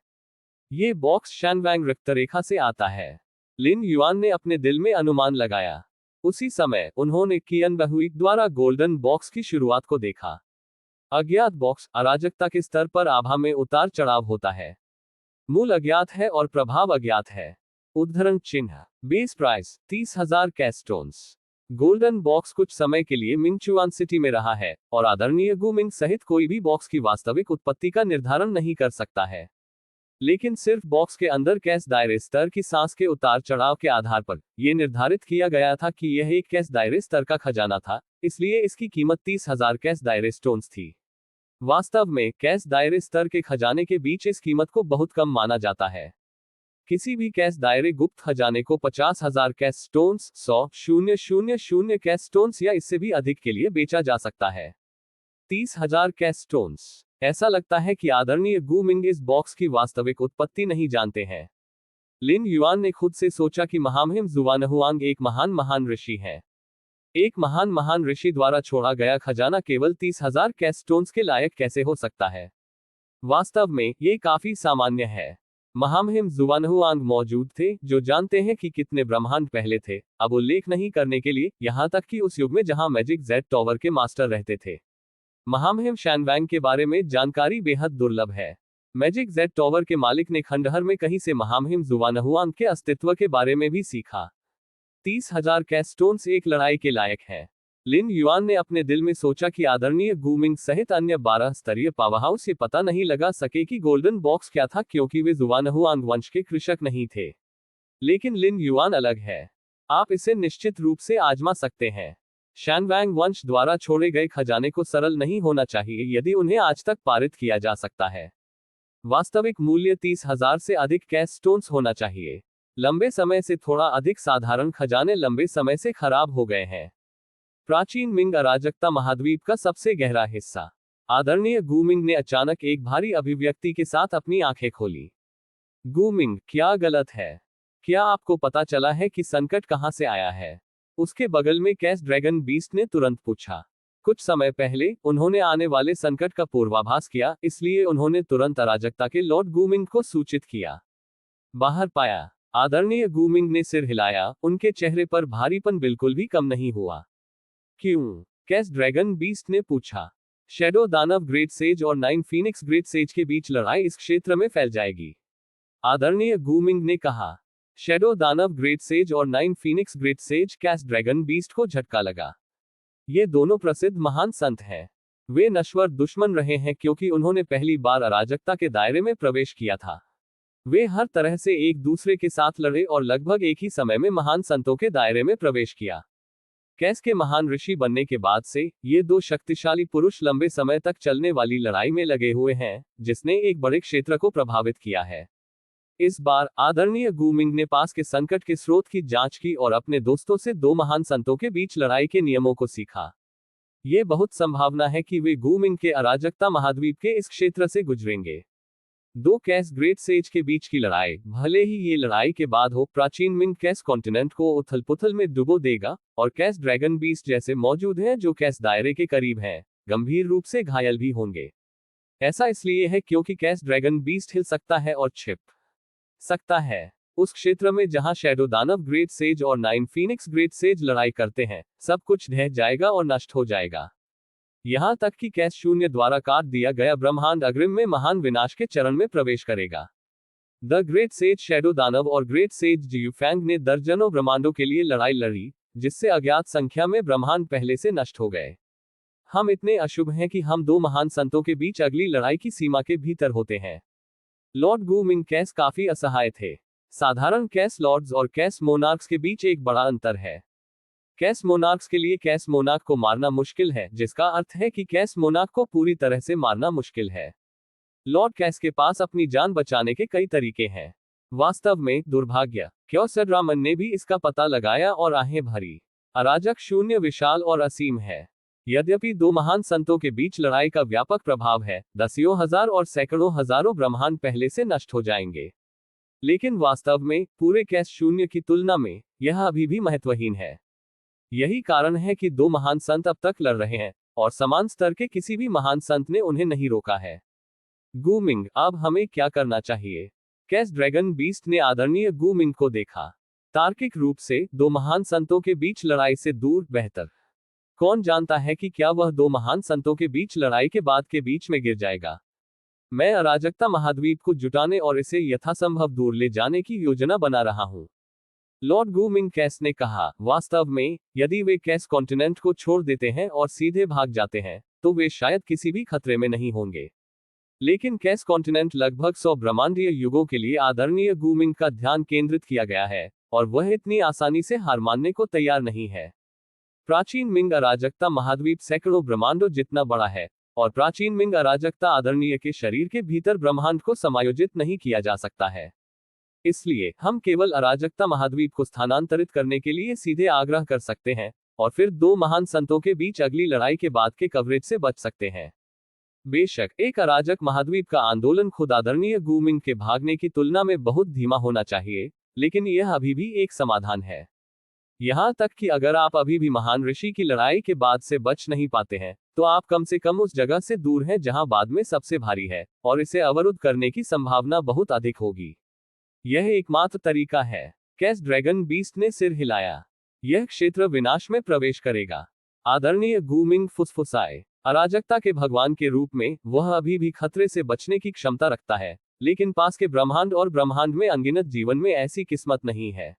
ये बॉक्स शैनवैंग रक्तरेखा से आता है। लिन युआन ने अपने दिल में अनुमान लगाया। उसी समय उन्होंने कियन बहुइक द्वारा गोल्डन बॉक्स की शुरुआत को देखा। अज्ञात बॉक्स अराजकता के स्तर पर आभा में उतार चढ़ाव होता है। मूल अज्ञात है और प्रभाव अज्ञात है। उद्धरण चिन्ह। Base price 30,000 कैस्टोन्स। गोल्डन बॉक्स कुछ समय के लिए मिंगचुआन सिटी में रहा है, और आदरणीय गु मिंग सहित कोई भी बॉक्स की वास्तविक उत्पत्ति का निर्धारण नहीं कर सकता है। लेकिन सिर्फ बॉक्स के अंदर कैस दायरे स्तर की सांस के उतार चढ़ाव के आधार पर यह निर्धारित किया गया था कि यह एक कैस दायरे स्तर का खजाना था, इसलिए इसकी कीमत 30,000 कैस दायरे स्टोन्स थी। वास्तव में कैस दायरे स्तर के खजाने के बीच इस कीमत को बहुत कम माना जाता है। किसी भी कैस दायरे गुप्त खजाने को 50,000 कैस स्टोन्स, 100,000 कैस स्टोन्स या इससे भी अधिक के लिए बेचा जा सकता है। 30,000 कैस स्टोन्स। ऐसा लगता है कि आदरणीय गु मिंग इस बॉक्स की वास्तविक उत्पत्ति नहीं जानते हैं। लिन युआन ने खुद से सोचा कि महामहिम जुआनहुआंग एक महान ऋषि है। एक महान ऋषि द्वारा छोड़ा गया खजाना केवल 30,000 कैस स्टोन्स के लायक कैसे हो सकता है? वास्तव में ये काफी सामान्य है। महामहिम जुआनहुआंग मौजूद थे, जो जानते हैं कि कितने ब्रह्मांड पहले थे, अब उल्लेख नहीं करने के लिए, यहां तक कि उस युग में जहां मैजिक जेड टॉवर के मास्टर रहते थे। महामहिम शैनवैंग के बारे में जानकारी बेहद दुर्लभ है। मैजिक जेड टॉवर के मालिक ने खंडहर में कहीं से महामहिम जुआनहुआंग के अस्तित्व के बारे में भी सीखा। 30,000 कैस स्टोन्स एक लड़ाई के लायक है। लिन युआन ने अपने दिल में सोचा कि आदरणीय गु मिंग सहित अन्य 12 स्तरीय पावरहाउस ये पता नहीं लगा सके कि गोल्डन बॉक्स क्या था, क्योंकि वे जुआनहुआंग वंश के कृषक नहीं थे। लेकिन लिन युआन अलग है। आप इसे निश्चित रूप से आजमा सकते हैं। शैनवैंग वंश द्वारा छोड़े गए खजाने को सरल नहीं होना चाहिए यदि उन्हें आज तक पारित किया जा सकता है। वास्तविक मूल्य 30,000 से अधिक कैस स्टोन्स होना चाहिए। लंबे समय से थोड़ा अधिक साधारण खजाने लंबे समय से खराब हो गए हैं। प्राचीन मिंग अराजकता महाद्वीप का सबसे गहरा हिस्सा। आदरणीय गु मिंग ने अचानक एक भारी अभिव्यक्ति के साथ अपनी आंखें खोली। गूमिंग, क्या गलत है? क्या आपको पता चला है कि संकट कहां से आया है? उसके बगल में कैस ड्रैगन बीस्ट ने तुरंत पूछा। कुछ समय पहले उन्होंने आने वाले संकट का पूर्वाभास किया, इसलिए उन्होंने तुरंत अराजकता के लॉर्ड गूमिंग को सूचित किया। बाहर पाया। आदरणीय गूमिंग ने सिर हिलाया, उनके चेहरे पर भारीपन बिल्कुल भी कम नहीं हुआ। क्यों? कैस ड्रैगन बीस्ट ने पूछा। शैडो दानव ग्रेट सेज और 9 फीनिक्स ग्रेट सेज के बीच लड़ाई इस क्षेत्र में फैल जाएगी, आदरणीय गूमिंग ने कहा। शैडो दानव ग्रेट सेज और 9 फीनिक्स ग्रेट सेज, कैस ड्रैगन बीस्ट को झटका लगा। ये दोनों प्रसिद्ध महान संत हैं। वे नश्वर दुश्मन रहे हैं क्योंकि उन्होंने पहली बार अराजकता के दायरे में प्रवेश किया था। वे हर तरह से एक दूसरे के साथ लड़े और लगभग एक ही समय में महान संतों के दायरे में प्रवेश किया। कैस के महान ऋषि बनने के बाद से ये दो शक्तिशाली पुरुष लंबे समय तक चलने वाली लड़ाई में लगे हुए हैं, जिसने एक बड़े क्षेत्र को प्रभावित किया है। इस बार आदरणीय गूमिंग ने पास के संकट के स्रोत की जांच की और अपने दोस्तों से दो महान संतों के बीच लड़ाई के नियमों को सीखा। ये बहुत संभावना है कि वे गूमिंग के अराजकता महाद्वीप के इस क्षेत्र से गुजरेंगे। दो कैस ग्रेट सेज के बीच की लड़ाई, भले ही ये लड़ाई के बाद हो, प्राचीन मिंग कैस कॉन्टिनेंट को उथल पुथल में डुबो देगा, और कैस ड्रैगन बीस्ट जैसे मौजूद हैं जो कैस दायरे के करीब हैं, गंभीर रूप से घायल भी होंगे। ऐसा इसलिए है क्योंकि कैस ड्रैगन बीस्ट हिल सकता है और छिप सकता है। उस क्षेत्र में जहां शैडो दानव ग्रेट सेज और 9 फीनिक्स ग्रेट सेज लड़ाई करते हैं, सब कुछ ढह जाएगा और नष्ट हो जाएगा। यहां तक कि कैस शून्य द्वारा काट दिया गया ब्रह्मांड अग्रिम में महान विनाश के चरण में प्रवेश करेगा। द ग्रेट सेज शैडो दानव और ग्रेट सेज जियूफैंग ने दर्जनों ब्रह्मांडों के लिए लड़ाई लड़ी, जिससे अज्ञात संख्या में ब्रह्मांड पहले से नष्ट हो गए। हम इतने अशुभ हैं कि हम दो महान संतों के बीच अगली लड़ाई की सीमा के भीतर होते हैं। लॉर्ड गूमिंग कैस काफी असहाय थे। साधारण कैस लॉर्ड्स और कैस मोनार्क्स के बीच एक बड़ा अंतर है। कैस मोनार्क्स के लिए कैस मोनार्क को मारना मुश्किल है, जिसका अर्थ है कि कैस मोनार्क को पूरी तरह से मारना मुश्किल है। लॉर्ड कैस के पास अपनी जान बचाने के कई तरीके हैं। वास्तव में दुर्भाग्य क्योसरामन ने भी इसका पता लगाया और आहें भरी। अराजक शून्य विशाल और असीम है। यद्यपि दो महान संतों के बीच लड़ाई का व्यापक प्रभाव है, दसियों हजार और सैकड़ों हजारों ब्रह्मांड पहले से नष्ट हो जाएंगे, लेकिन वास्तव में पूरे कैस शून्य की तुलना में यह अभी भी महत्वहीन है। यही कारण है कि दो महान संत अब तक लड़ रहे हैं, और समान स्तर के किसी भी महान संत ने उन्हें नहीं रोका है। गूमिंग, अब हमें क्या करना चाहिए? कैस ड्रैगन बीस्ट ने आदरणीय गूमिंग को देखा। तार्किक रूप से दो महान संतों के बीच लड़ाई से दूर बेहतर। कौन जानता है कि क्या वह दो महान संतों के बीच लड़ाई के बाद के बीच में गिर जाएगा। मैं अराजकता महाद्वीप को जुटाने और इसे यथासंभव दूर ले जाने की योजना बना रहा हूं, लॉर्ड गूमिंग कैस ने कहा। वास्तव में यदि वे कैस कॉन्टिनेंट को छोड़ देते हैं और सीधे भाग जाते हैं, तो वे शायद किसी भी खतरे में नहीं होंगे। लेकिन कैस कॉन्टिनेंट लगभग 100 ब्रह्मांडीय युगों के लिए आदरणीय गूमिंग का ध्यान केंद्रित किया गया है, और वह इतनी आसानी से हार मानने को तैयार नहीं है। प्राचीन मिंग अराजकता महाद्वीप सैकड़ों ब्रह्मांडों जितना बड़ा है, और प्राचीन मिंग अराजकता आदरणीय के शरीर के भीतर ब्रह्मांड को समायोजित नहीं किया जा सकता है। इसलिए हम केवल अराजकता महाद्वीप को स्थानांतरित करने के लिए सीधे आग्रह कर सकते हैं, और फिर दो महान संतों के बीच अगली लड़ाई के बाद के कवरेज से बच सकते हैं। बेशक एक अराजक महाद्वीप का आंदोलन खुद आदरणीय गूमिंग के भागने की तुलना में बहुत धीमा होना चाहिए, लेकिन यह अभी भी एक समाधान है। यहां तक कि अगर आप अभी भी महान ऋषि की लड़ाई के बाद से बच नहीं पाते हैं, तो आप कम से कम उस जगह से दूर हैं जहां बाद में सबसे भारी है, और इसे अवरुद्ध करने की संभावना बहुत अधिक होगी। यह एकमात्र तरीका है। कैस ड्रैगन बीस्ट ने सिर हिलाया। यह क्षेत्र विनाश में प्रवेश करेगा। आदरणीय गूमिंग फुसफुसाए। अराजकता के भगवान के रूप में वह अभी भी खतरे से बचने की क्षमता रखता है, लेकिन पास के ब्रह्मांड और ब्रह्मांड में अनगिनत जीवन में ऐसी किस्मत नहीं है।